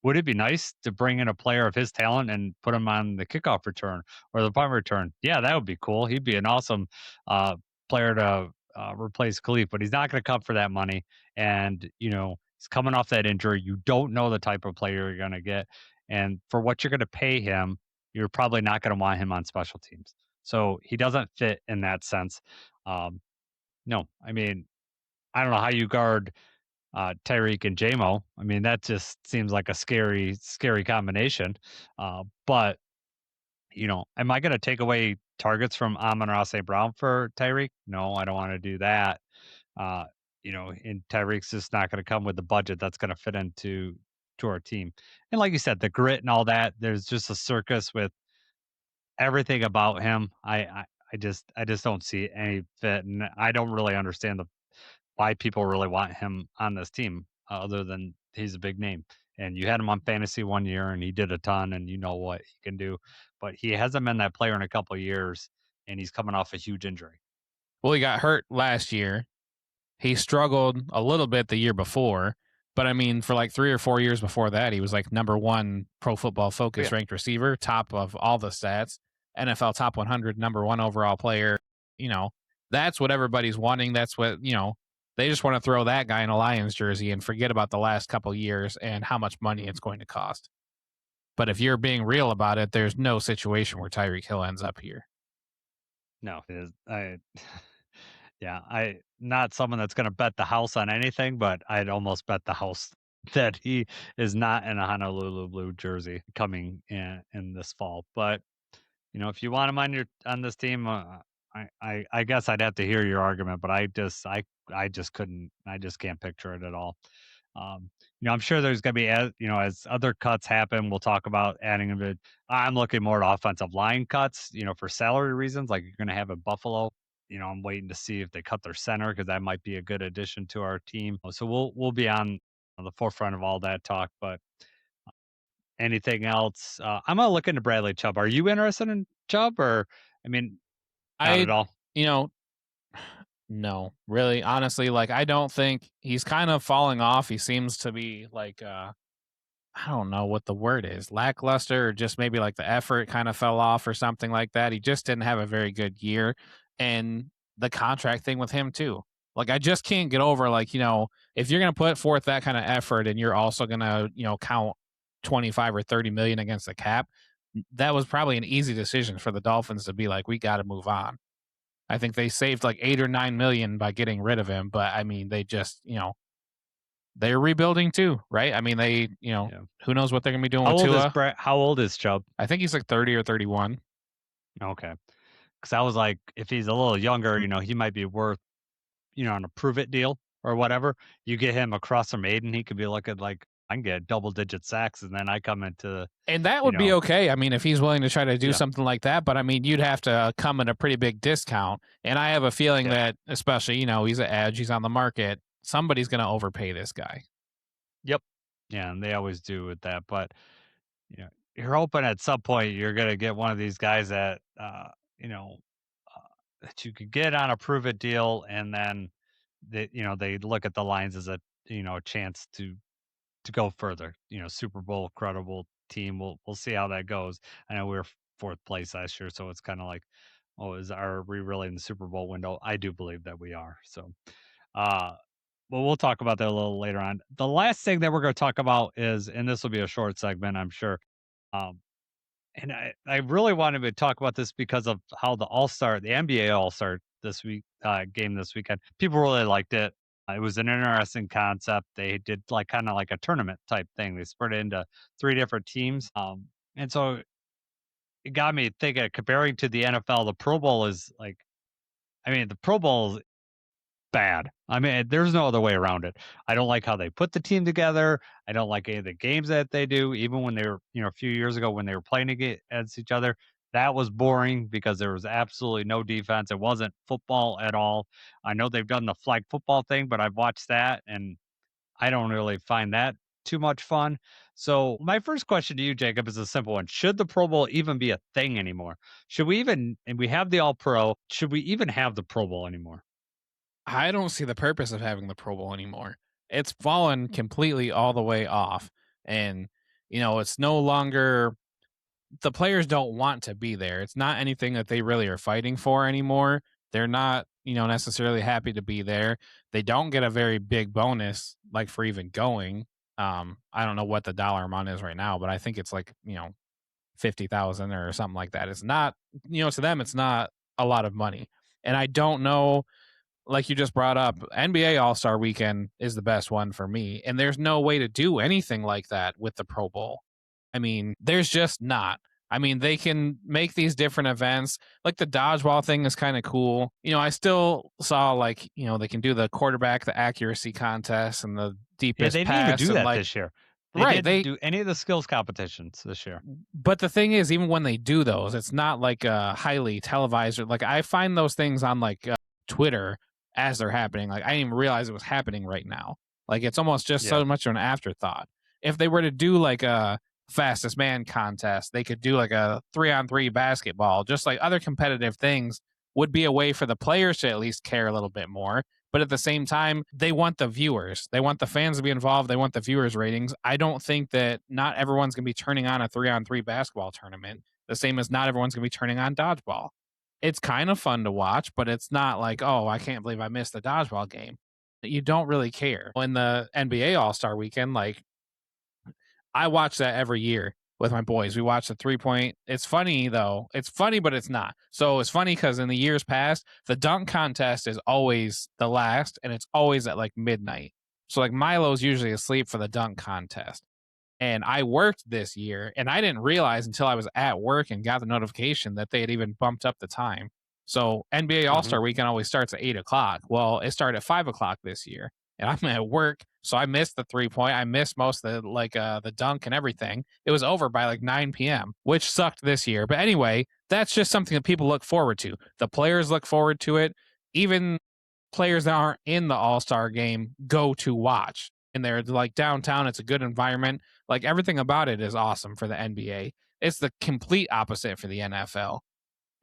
Would it be nice to bring in a player of his talent and put him on the kickoff return or the punt return? Yeah, that would be cool. He'd be an awesome player to replace Khalif, but he's not going to come for that money. And he's coming off that injury. You don't know the type of player you're going to get, and for what you're going to pay him, you're probably not going to want him on special teams. So he doesn't fit in that sense. No, I mean, I don't know how you guard Tyreek and JMO. I mean, that just seems like a scary, scary combination. But am I going to take away targets from Amon-Ra St. Brown for Tyreek? No, I don't want to do that. Uh, and Tyreek's just not going to come with the budget that's going to fit to our team. And like you said, the grit and all that. There's just a circus with everything about him. I just don't see any fit, and I don't really understand why people really want him on this team, other than he's a big name. And you had him on fantasy one year, and he did a ton, and you know what he can do. But he hasn't been that player in a couple of years, and he's coming off a huge injury. Well, he got hurt last year. He struggled a little bit the year before, but I mean, for like 3 or 4 years before that, he was like number one Pro Football Focus ranked receiver, top of all the stats, NFL top 100, number one overall player. That's what everybody's wanting. That's what, they just want to throw that guy in a Lions jersey and forget about the last couple years and how much money it's going to cost. But if you're being real about it, there's no situation where Tyreek Hill ends up here. No, it is. Yeah, I not someone that's going to bet the house on anything, but I'd almost bet the house that he is not in a Honolulu blue jersey coming in this fall. But if you want him on this team, I guess I'd have to hear your argument, but I just couldn't. I just can't picture it at all. I'm sure there's going to be, as other cuts happen, we'll talk about adding them to. I'm looking more at offensive line cuts, for salary reasons, like you're going to have a Buffalo. I'm waiting to see if they cut their center because that might be a good addition to our team. So we'll be on the forefront of all that talk. But anything else? I'm gonna look into Bradley Chubb. Are you interested in Chubb, or I mean, not at all? No, really, honestly, like I don't think he's kind of falling off. He seems to be like I don't know what the word is, lackluster, or just maybe like the effort kind of fell off or something like that. He just didn't have a very good year. And the contract thing with him too. Like I just can't get over like, if you're going to put forth that kind of effort and you're also going to, count 25 or 30 million against the cap, that was probably an easy decision for the Dolphins to be like, we got to move on. I think they saved like 8 or 9 million by getting rid of him, but I mean, they just, they're rebuilding too, right? I mean, they, who knows what they're gonna be doing with Tua? How old is Chubb? I think he's like 30 or 31. Okay, because I was like, if he's a little younger, he might be worth, on a prove it deal or whatever. You get him across from Aiden, he could be looking like I can get double digit sacks, and then I come into. And that would be okay. I mean, if he's willing to try to do something like that, but I mean, you'd have to come at a pretty big discount. And I have a feeling that, especially, he's an edge, he's on the market. Somebody's going to overpay this guy. Yep. Yeah, and they always do with that. But you're hoping at some point you're going to get one of these guys that that you could get on a prove it deal, and then they look at the lines as a chance to to go further. Super Bowl credible team. We'll see how that goes. I know we were fourth place last year, so it's kind of like, oh, are we really in the Super Bowl window? I do believe that we are. So, uh, but we'll talk about that a little later on. The last thing that we're going to talk about is, and this will be a short segment, I'm sure. Um, and I really wanted to talk about this because of how the NBA All Star this week game this weekend. People really liked it. It was an interesting concept. They did like kind of like a tournament type thing. They split it into three different teams. And so it got me thinking. Comparing to the NFL, the Pro Bowl is like, I mean, the Pro Bowl is bad. I mean, there's no other way around it. I don't like how they put the team together. I don't like any of the games that they do. Even when they were, a few years ago when they were playing against each other, that was boring because there was absolutely no defense. It wasn't football at all. I know they've done the flag football thing, but I've watched that and I don't really find that too much fun. So my first question to you, Jacob, is a simple one. Should the Pro Bowl even be a thing anymore? Should we even, and we have the All Pro, should we even have the Pro Bowl anymore? I don't see the purpose of having the Pro Bowl anymore. It's fallen completely all the way off. And, it's no longer, the players don't want to be there. It's not anything that they really are fighting for anymore. They're not, necessarily happy to be there. They don't get a very big bonus, like for even going. I don't know what the dollar amount is right now, but I think it's like, 50,000 or something like that. It's not, to them, it's not a lot of money. And I don't know, like you just brought up, NBA All-Star Weekend is the best one for me. And there's no way to do anything like that with the Pro Bowl. I mean, there's just not. I mean, they can make these different events. Like the dodgeball thing is kind of cool. I still saw like, they can do the quarterback, the accuracy contest and the deepest they didn't pass. even do that like, this year. They didn't do any of the skills competitions this year. But the thing is, even when they do those, it's not like highly televised. Like I find those things on like Twitter as they're happening. Like I didn't even realize it was happening right now. Like it's almost just so much of an afterthought. If they were to do like a fastest man contest, they could do like a 3-on-3 basketball, just like other competitive things would be a way for the players to at least care a little bit more. But at the same time, they want the viewers. They want the fans to be involved. They want the viewers ratings. I don't think that not everyone's going to be turning on a 3-on-3 basketball tournament, the same as not everyone's going to be turning on dodgeball. It's kind of fun to watch, but it's not like, oh, I can't believe I missed the dodgeball game. You don't really care. In the NBA All-Star Weekend, like I watch that every year with my boys. We watch the 3-point. It's funny though. It's funny, but it's not. So it's funny because in the years past, the dunk contest is always the last and it's always at like midnight. So like Milo's usually asleep for the dunk contest. And I worked this year and I didn't realize until I was at work and got the notification that they had even bumped up the time. So NBA All-Star Weekend always starts at 8:00. Well, it started at 5:00 this year. And I'm at work, so I missed the 3-point. I missed most of the dunk and everything. It was over by like 9 p.m., which sucked this year. But anyway, that's just something that people look forward to. The players look forward to it. Even players that aren't in the All-Star game go to watch. And they're like downtown. It's a good environment. Like everything about it is awesome for the NBA. It's the complete opposite for the NFL.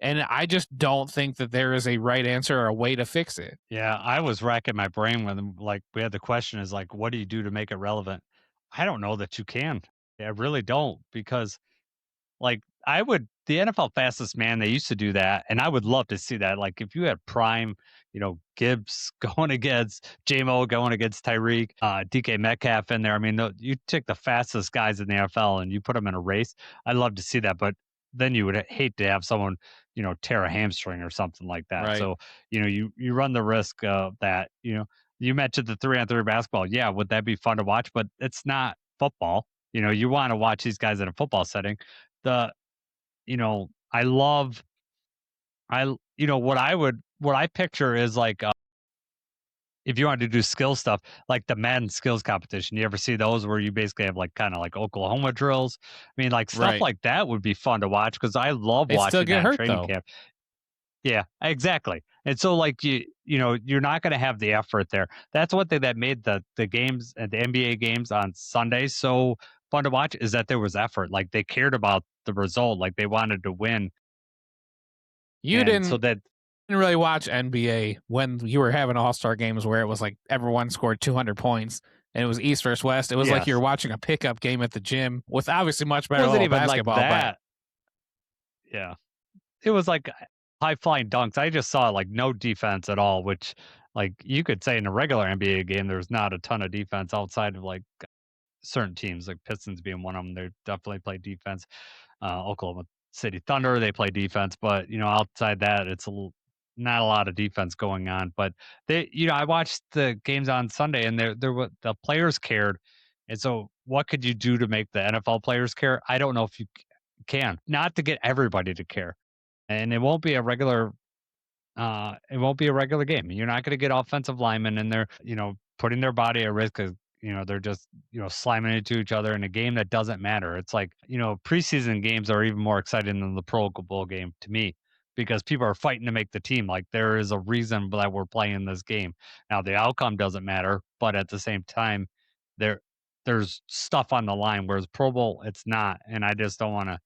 And I just don't think that there is a right answer or a way to fix it. Yeah, I was racking my brain when like we had the question is like, what do you do to make it relevant? I don't know that you can. I really don't because like the NFL fastest man, they used to do that, and I would love to see that. Like if you had prime, Gibbs going against J-Mo going against Tyreek, DK Metcalf in there. I mean, you take the fastest guys in the NFL and you put them in a race. I'd love to see that, but then you would hate to have someone, tear a hamstring or something like that. Right. So, you run the risk of that, you mentioned the 3-on-3 basketball. Yeah, would that be fun to watch? But it's not football. You want to watch these guys in a football setting. I love, what I picture is like, if you want to do skill stuff, like the Madden skills competition, you ever see those where you basically have like kind of like Oklahoma drills? I mean, like stuff like that would be fun to watch because I love They watching still get that in hurt, training though. camp. Yeah, exactly. And so like you're not going to have the effort there. That's one thing that made the games and the NBA games on Sundays so fun to watch is that there was effort. Like they cared about the result, like they wanted to win. You And so didn't that really watch NBA when you were having All-Star games where it was like everyone scored 200 points and it was East versus West. It was like Yes. you were watching a pickup game at the gym with obviously much It better wasn't level even like basketball. that. Yeah. It was like high flying dunks. I just saw like no defense at all, which like you could say in a regular NBA game, there's not a ton of defense outside of like certain teams, like Pistons being one of them. They definitely play defense. Oklahoma City Thunder, they play defense, but outside that, it's not a lot of defense going on. But I watched the games on Sunday, and the players cared. And so, what could you do to make the NFL players care? I don't know if you can. Not to get everybody to care, and it won't be a regular game. You're not going to get offensive linemen in there, putting their body at risk because, they're just, slamming into each other in a game that doesn't matter. It's like, preseason games are even more exciting than the Pro Bowl game to me because people are fighting to make the team. Like there is a reason that we're playing this game. Now the outcome doesn't matter, but at the same time, there's stuff on the line. Whereas Pro Bowl, it's not. And I just don't want to.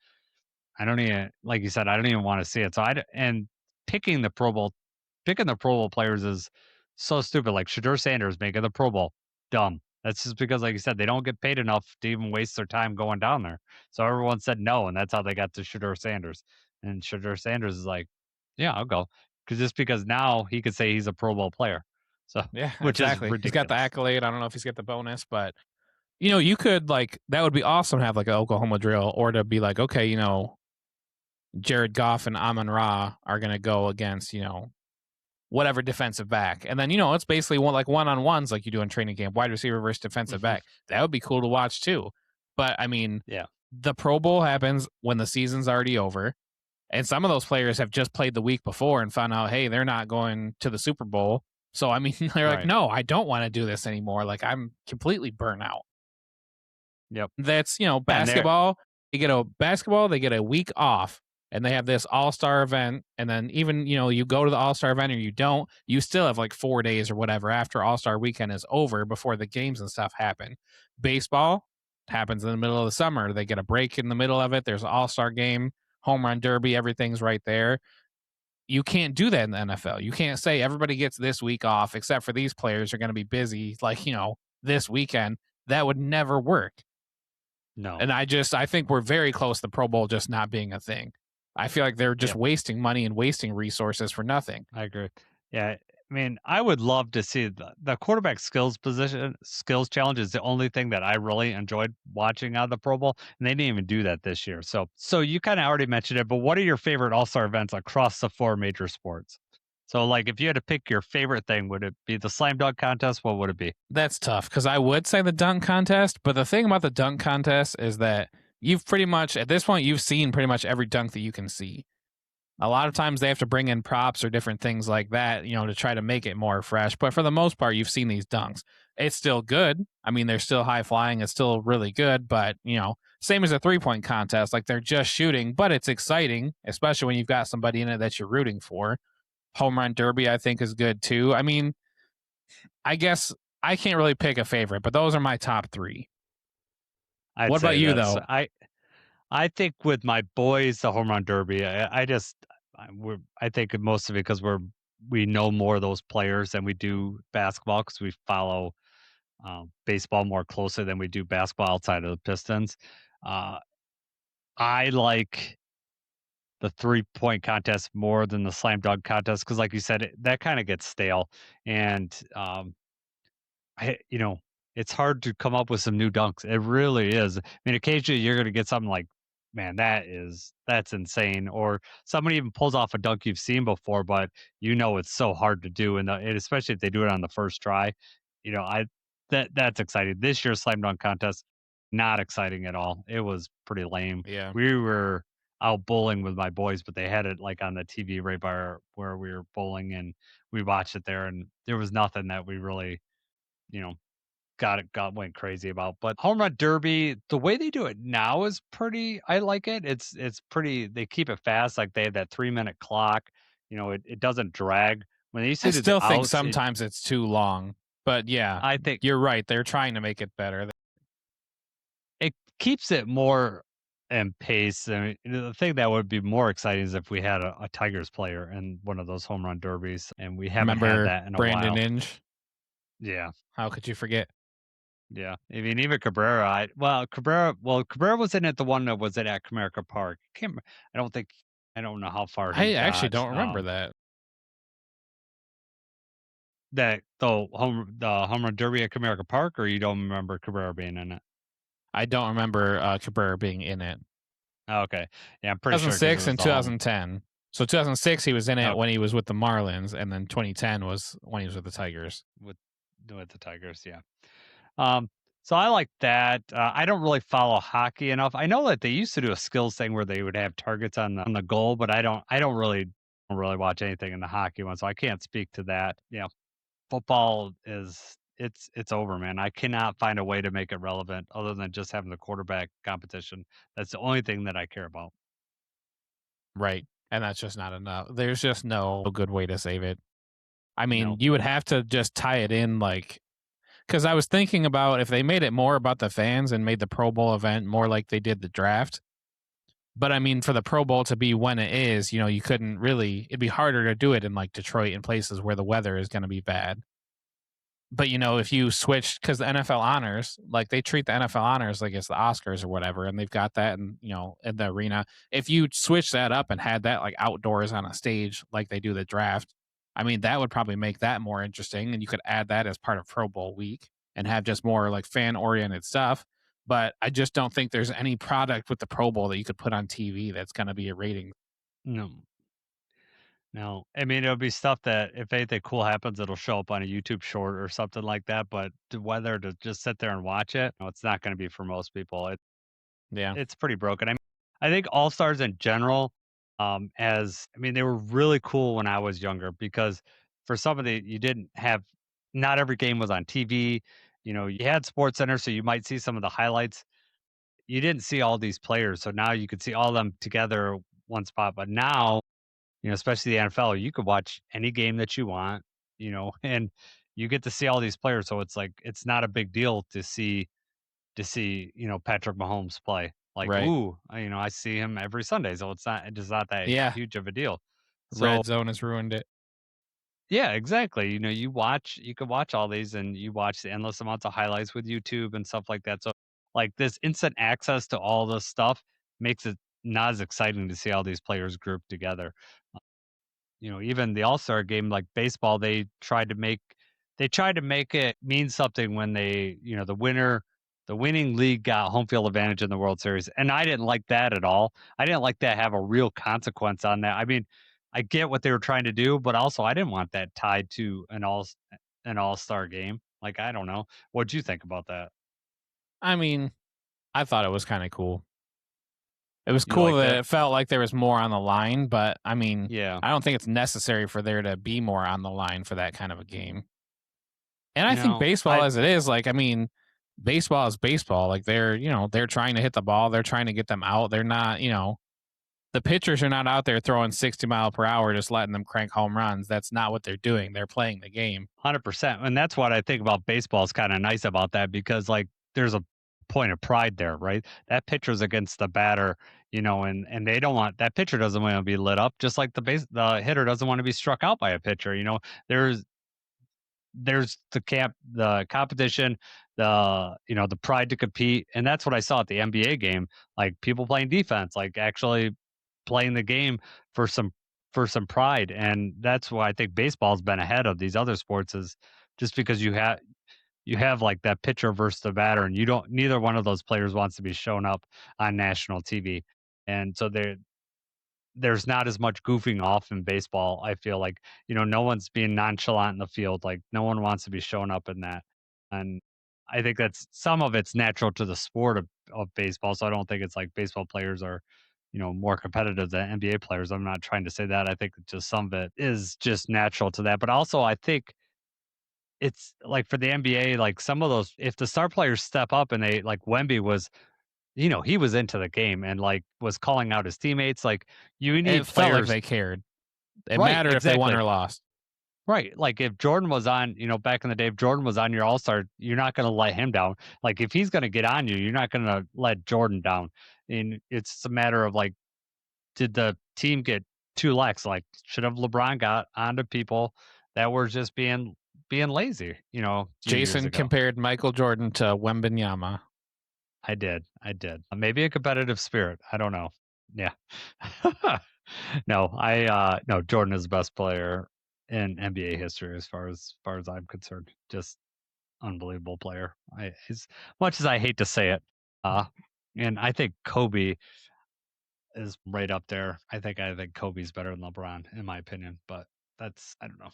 I don't even, like you said, I don't even want to see it. So and picking the Pro Bowl, picking the Pro Bowl players is so stupid. Like Shadur Sanders making the Pro Bowl, dumb. That's just because, like you said, they don't get paid enough to even waste their time going down there. So everyone said no, and that's how they got to Shadur Sanders. And Shadur Sanders is like, yeah, I'll go, because now he could say he's a Pro Bowl player. So Yeah, which exactly. is ridiculous. He's got the accolade. I don't know if he's got the bonus, but you could that would be awesome to have like an Oklahoma drill, or to be like, okay, Jared Goff and Amon Ra are going to go against, whatever defensive back. And then, it's basically one-on-ones like you do in training camp, wide receiver versus defensive back. That would be cool to watch too. But I mean, yeah, the Pro Bowl happens when the season's already over. And some of those players have just played the week before and found out, hey, they're not going to the Super Bowl. So, I mean, they're like, no, I don't want to do this anymore. Like, I'm completely burnt out. Yep. That's, basketball. They get a week off, and they have this all-star event. And then even, you go to the all-star event or you don't, you still have like 4 days or whatever after all-star weekend is over before the games and stuff happen. Baseball happens in the middle of the summer. They get a break in the middle of it. There's an all-star game, home run derby, everything's right there. You can't do that in the NFL. You can't say everybody gets this week off except for these players are going to be busy, this weekend. That would never work. No. And I think we're very close to the Pro Bowl just not being a thing. I feel like they're just wasting money and wasting resources for nothing. I agree. Yeah. I mean, I would love to see the quarterback skills challenge is the only thing that I really enjoyed watching out of the Pro Bowl, and they didn't even do that this year. So you kind of already mentioned it, but what are your favorite All-Star events across the 4 major sports? So, like, if you had to pick your favorite thing, would it be the slam dunk contest? What would it be? That's tough because I would say the dunk contest, but the thing about the dunk contest is that you've pretty much, at this point, you've seen pretty much every dunk that you can see. A lot of times they have to bring in props or different things like that, to try to make it more fresh. But for the most part, you've seen these dunks. It's still good. I mean, they're still high flying. It's still really good. But, same as a 3-point contest, like they're just shooting, but it's exciting, especially when you've got somebody in it that you're rooting for. Home run derby, I think, is good too. I mean, I guess I can't really pick a favorite, but those are my top 3. What about you, though? I think with my boys, the home run derby, I think most of it because we know more of those players than we do basketball because we follow baseball more closely than we do basketball outside of the Pistons. I like the 3-point contest more than the slam dunk contest because, like you said, that kind of gets stale, and it's hard to come up with some new dunks. It really is. I mean, occasionally you're going to get something like, man, that's insane, or somebody even pulls off a dunk you've seen before, but it's so hard to do, and especially if they do it on the first try. That's exciting. This year's slam dunk contest, not exciting at all. It was pretty lame. Yeah. We were out bowling with my boys, but they had it like on the TV right by where we were bowling, and we watched it there, and there was nothing that we really, went crazy about. But home run derby, the way they do it now is pretty. I like it. It's pretty. They keep it fast. Like they have that 3-minute clock. It doesn't drag. When they used to I do still the think outs, sometimes it's too long, but yeah, I think you're right. They're trying to make it better. it keeps it more and pace. I mean, the thing that would be more exciting is if we had a Tigers player in one of those home run derbies, and we haven't had Remember that in a Brandon while. Inge? Yeah. How could you forget? Yeah. I mean, even Cabrera, Cabrera was in it, the one that was in at Comerica Park. I don't think, I don't know how far he I actually got. don't remember that. The home run derby at Comerica Park, or you don't remember Cabrera being in it? I don't remember Cabrera being in it. Oh, okay. Yeah, I'm pretty sure because it 2006 was and the home. 2010. So 2006 he was in it Okay, when he was with the Marlins, and then 2010 was when he was with the Tigers. with the Tigers, yeah. Um, so I like that. I don't really follow hockey enough. I know that they used to do a skills thing where they would have targets on the goal, but I don't really watch anything in the hockey one, so I can't speak to that. Yeah, football is it's over, man. I cannot find a way to make it relevant other than just having the quarterback competition. That's the only thing that I care about. Right. And that's just not enough. There's just no good way to save it. I mean, No, you would have to just tie it in like because I was thinking about if they made it more about the fans and made the Pro Bowl event more like they did the draft. But I mean, for the Pro Bowl to be when it is, you couldn't really, it'd be harder to do it in like Detroit and places where the weather is going to be bad. But if you switched, because the NFL honors, like they treat the NFL honors like it's the Oscars or whatever, and they've got that in the arena. If you switch that up and had that like outdoors on a stage like they do the draft, I mean that would probably make that more interesting, and you could add that as part of Pro Bowl week and have just more like fan oriented stuff. But I just don't think there's any product with the Pro Bowl that you could put on TV that's going to be a rating. no, no. I mean, it'll be stuff that if anything cool happens, it'll show up on a YouTube short or something like that. But whether to just sit there and watch it, no, it's not going to be for most people. Yeah, It's pretty broken. I think All Stars in general, they were really cool when I was younger because for some of the you didn't have not every game was on TV. You had Sports Center, so you might see some of the highlights. You didn't see all these players, so now you could see all of them together one spot. But now, especially the NFL, you could watch any game that you want, and you get to see all these players. So it's like it's not a big deal to see Patrick Mahomes play. Like, right. ooh, I see him every Sunday, so it's not that Yeah, huge of a deal. So Red Zone has ruined it. yeah, exactly. You can watch all these, and you watch the endless amounts of highlights with YouTube and stuff like that. So like this instant access to all this stuff makes it not as exciting to see all these players grouped together. Even the All-Star game, like baseball, they tried to make it mean something when the winning league got home field advantage in the World Series. And I didn't like that at all. I didn't like that have a real consequence on that. I mean, I get what they were trying to do, but also I didn't want that tied to an all-star game. Like, I don't know. What'd you think about that? I mean, I thought it was kind of cool. It was You cool liked that it? it felt like there was more on the line, but I mean, Yeah. I don't think it's necessary for there to be more on the line for that kind of a game. And I You think know, baseball I as it is, like, I mean, baseball is baseball. Like they're trying to hit the ball, they're trying to get them out. They're not, the pitchers are not out there throwing 60 mph just letting them crank home runs. That's not what they're doing. They're playing the game. 100%. And that's what I think about baseball is kind of nice about that because like there's a point of pride there, right? That pitcher's against the batter, and they don't want that pitcher doesn't want to be lit up just like the hitter doesn't want to be struck out by a pitcher, There's the competition, the pride to compete, and that's what I saw at the NBA game. Like people playing defense, like actually playing the game for some pride, and that's why I think baseball's been ahead of these other sports is just because you have like that pitcher versus the batter, and you don't neither one of those players wants to be shown up on national TV, and so there's not as much goofing off in baseball. I feel like, no one's being nonchalant in the field. Like no one wants to be showing up in that. And I think that's some of it's natural to the sport of baseball. So I don't think it's like baseball players are, more competitive than NBA players. I'm not trying to say that. I think just some of it is just natural to that. But also I think it's like for the NBA, like some of those, if the star players step up and they like Wemby was he was into the game and like was calling out his teammates. Like you It need felt like players. they cared. It Right, mattered if they won exactly. or lost. Right. Like if Jordan was on, back in the day, if Jordan was on your All Star, you're not going to let him down. Like if he's going to get on you, you're not going to let Jordan down. And it's a matter of like, did the team get too lax? Like should have LeBron got onto people that were just being being lazy, a few years Jason ago. compared Michael Jordan to Wembanyama. I did. Maybe a competitive spirit. I don't know. Yeah. No, Jordan is the best player in NBA history as far as I'm concerned. Just unbelievable player. As much as I hate to say it, and I think Kobe is right up there. I think Kobe's better than LeBron in my opinion, but that's I don't know.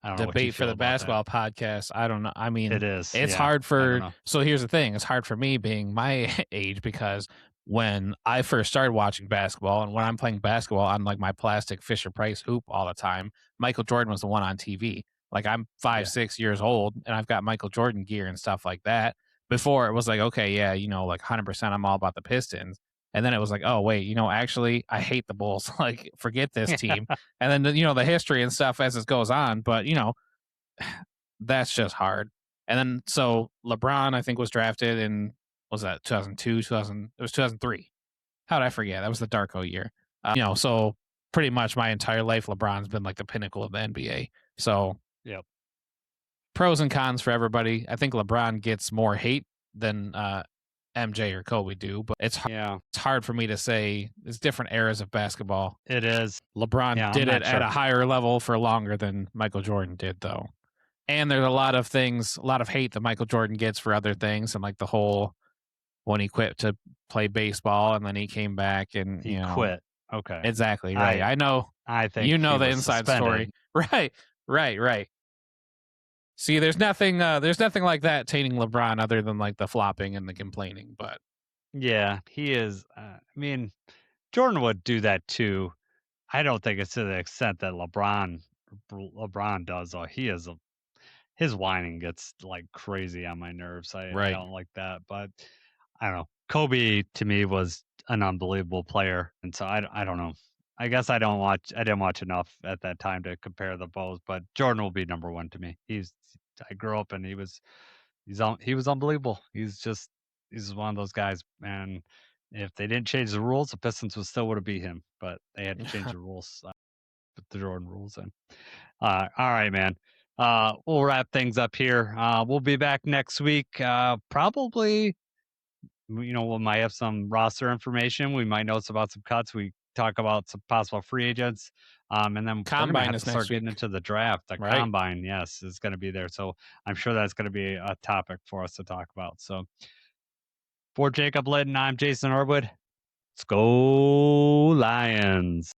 I don't know what you Debate for feel the about basketball podcast. I don't know. I mean, It is. it's Yeah, hard I don't for. know. So here's the thing: it's hard for me being my age because when I first started watching basketball and when I'm playing basketball on like my plastic Fisher Price hoop all the time, Michael Jordan was the one on TV. Like I'm 5, Yeah. 6 years old and I've got Michael Jordan gear and stuff like that. Before it was like, okay, yeah, like 100% I'm all about the Pistons. And then it was like, oh wait, actually I hate the Bulls. Like forget this team. And then the history and stuff as it goes on. But that's just hard. And then so LeBron, I think, was drafted in was that 2002, 2000? It was 2003. How did I forget? That was the Darko year. So pretty much my entire life, LeBron's been like the pinnacle of the NBA. So Yep. Pros and cons for everybody. I think LeBron gets more hate than MJ or Kobe do, but it's hard for me to say. It's different eras of basketball. It is. LeBron did it at a higher level for longer than Michael Jordan did, though. And there's a lot of hate that Michael Jordan gets for other things, and like the whole when he quit to play baseball and then he came back and he quit. Okay. Exactly, right. I know. I think the inside story. Right. See, there's nothing like that tainting LeBron other than like the flopping and the complaining, but yeah, he is I mean, Jordan would do that too. I don't think it's to the extent that LeBron does though. His whining gets like crazy on my nerves. I don't like that, but I don't know. Kobe to me was an unbelievable player, and so I don't know. I guess I didn't watch enough at that time to compare the both, but Jordan will be number one to me. I grew up and he was unbelievable. He's one of those guys, and if they didn't change the rules, the Pistons would have beat him, but they had to change the rules, put the Jordan rules in. All right, man. We'll wrap things up here. We'll be back next week. Probably, we might have some roster information. We might know about some cuts. We talk about some possible free agents. And then we're going to have to start getting into the draft. The combine, yes, is going to be there. So I'm sure that's going to be a topic for us to talk about. So for Jacob Litton, I'm Jason Harwood. Let's go Lions.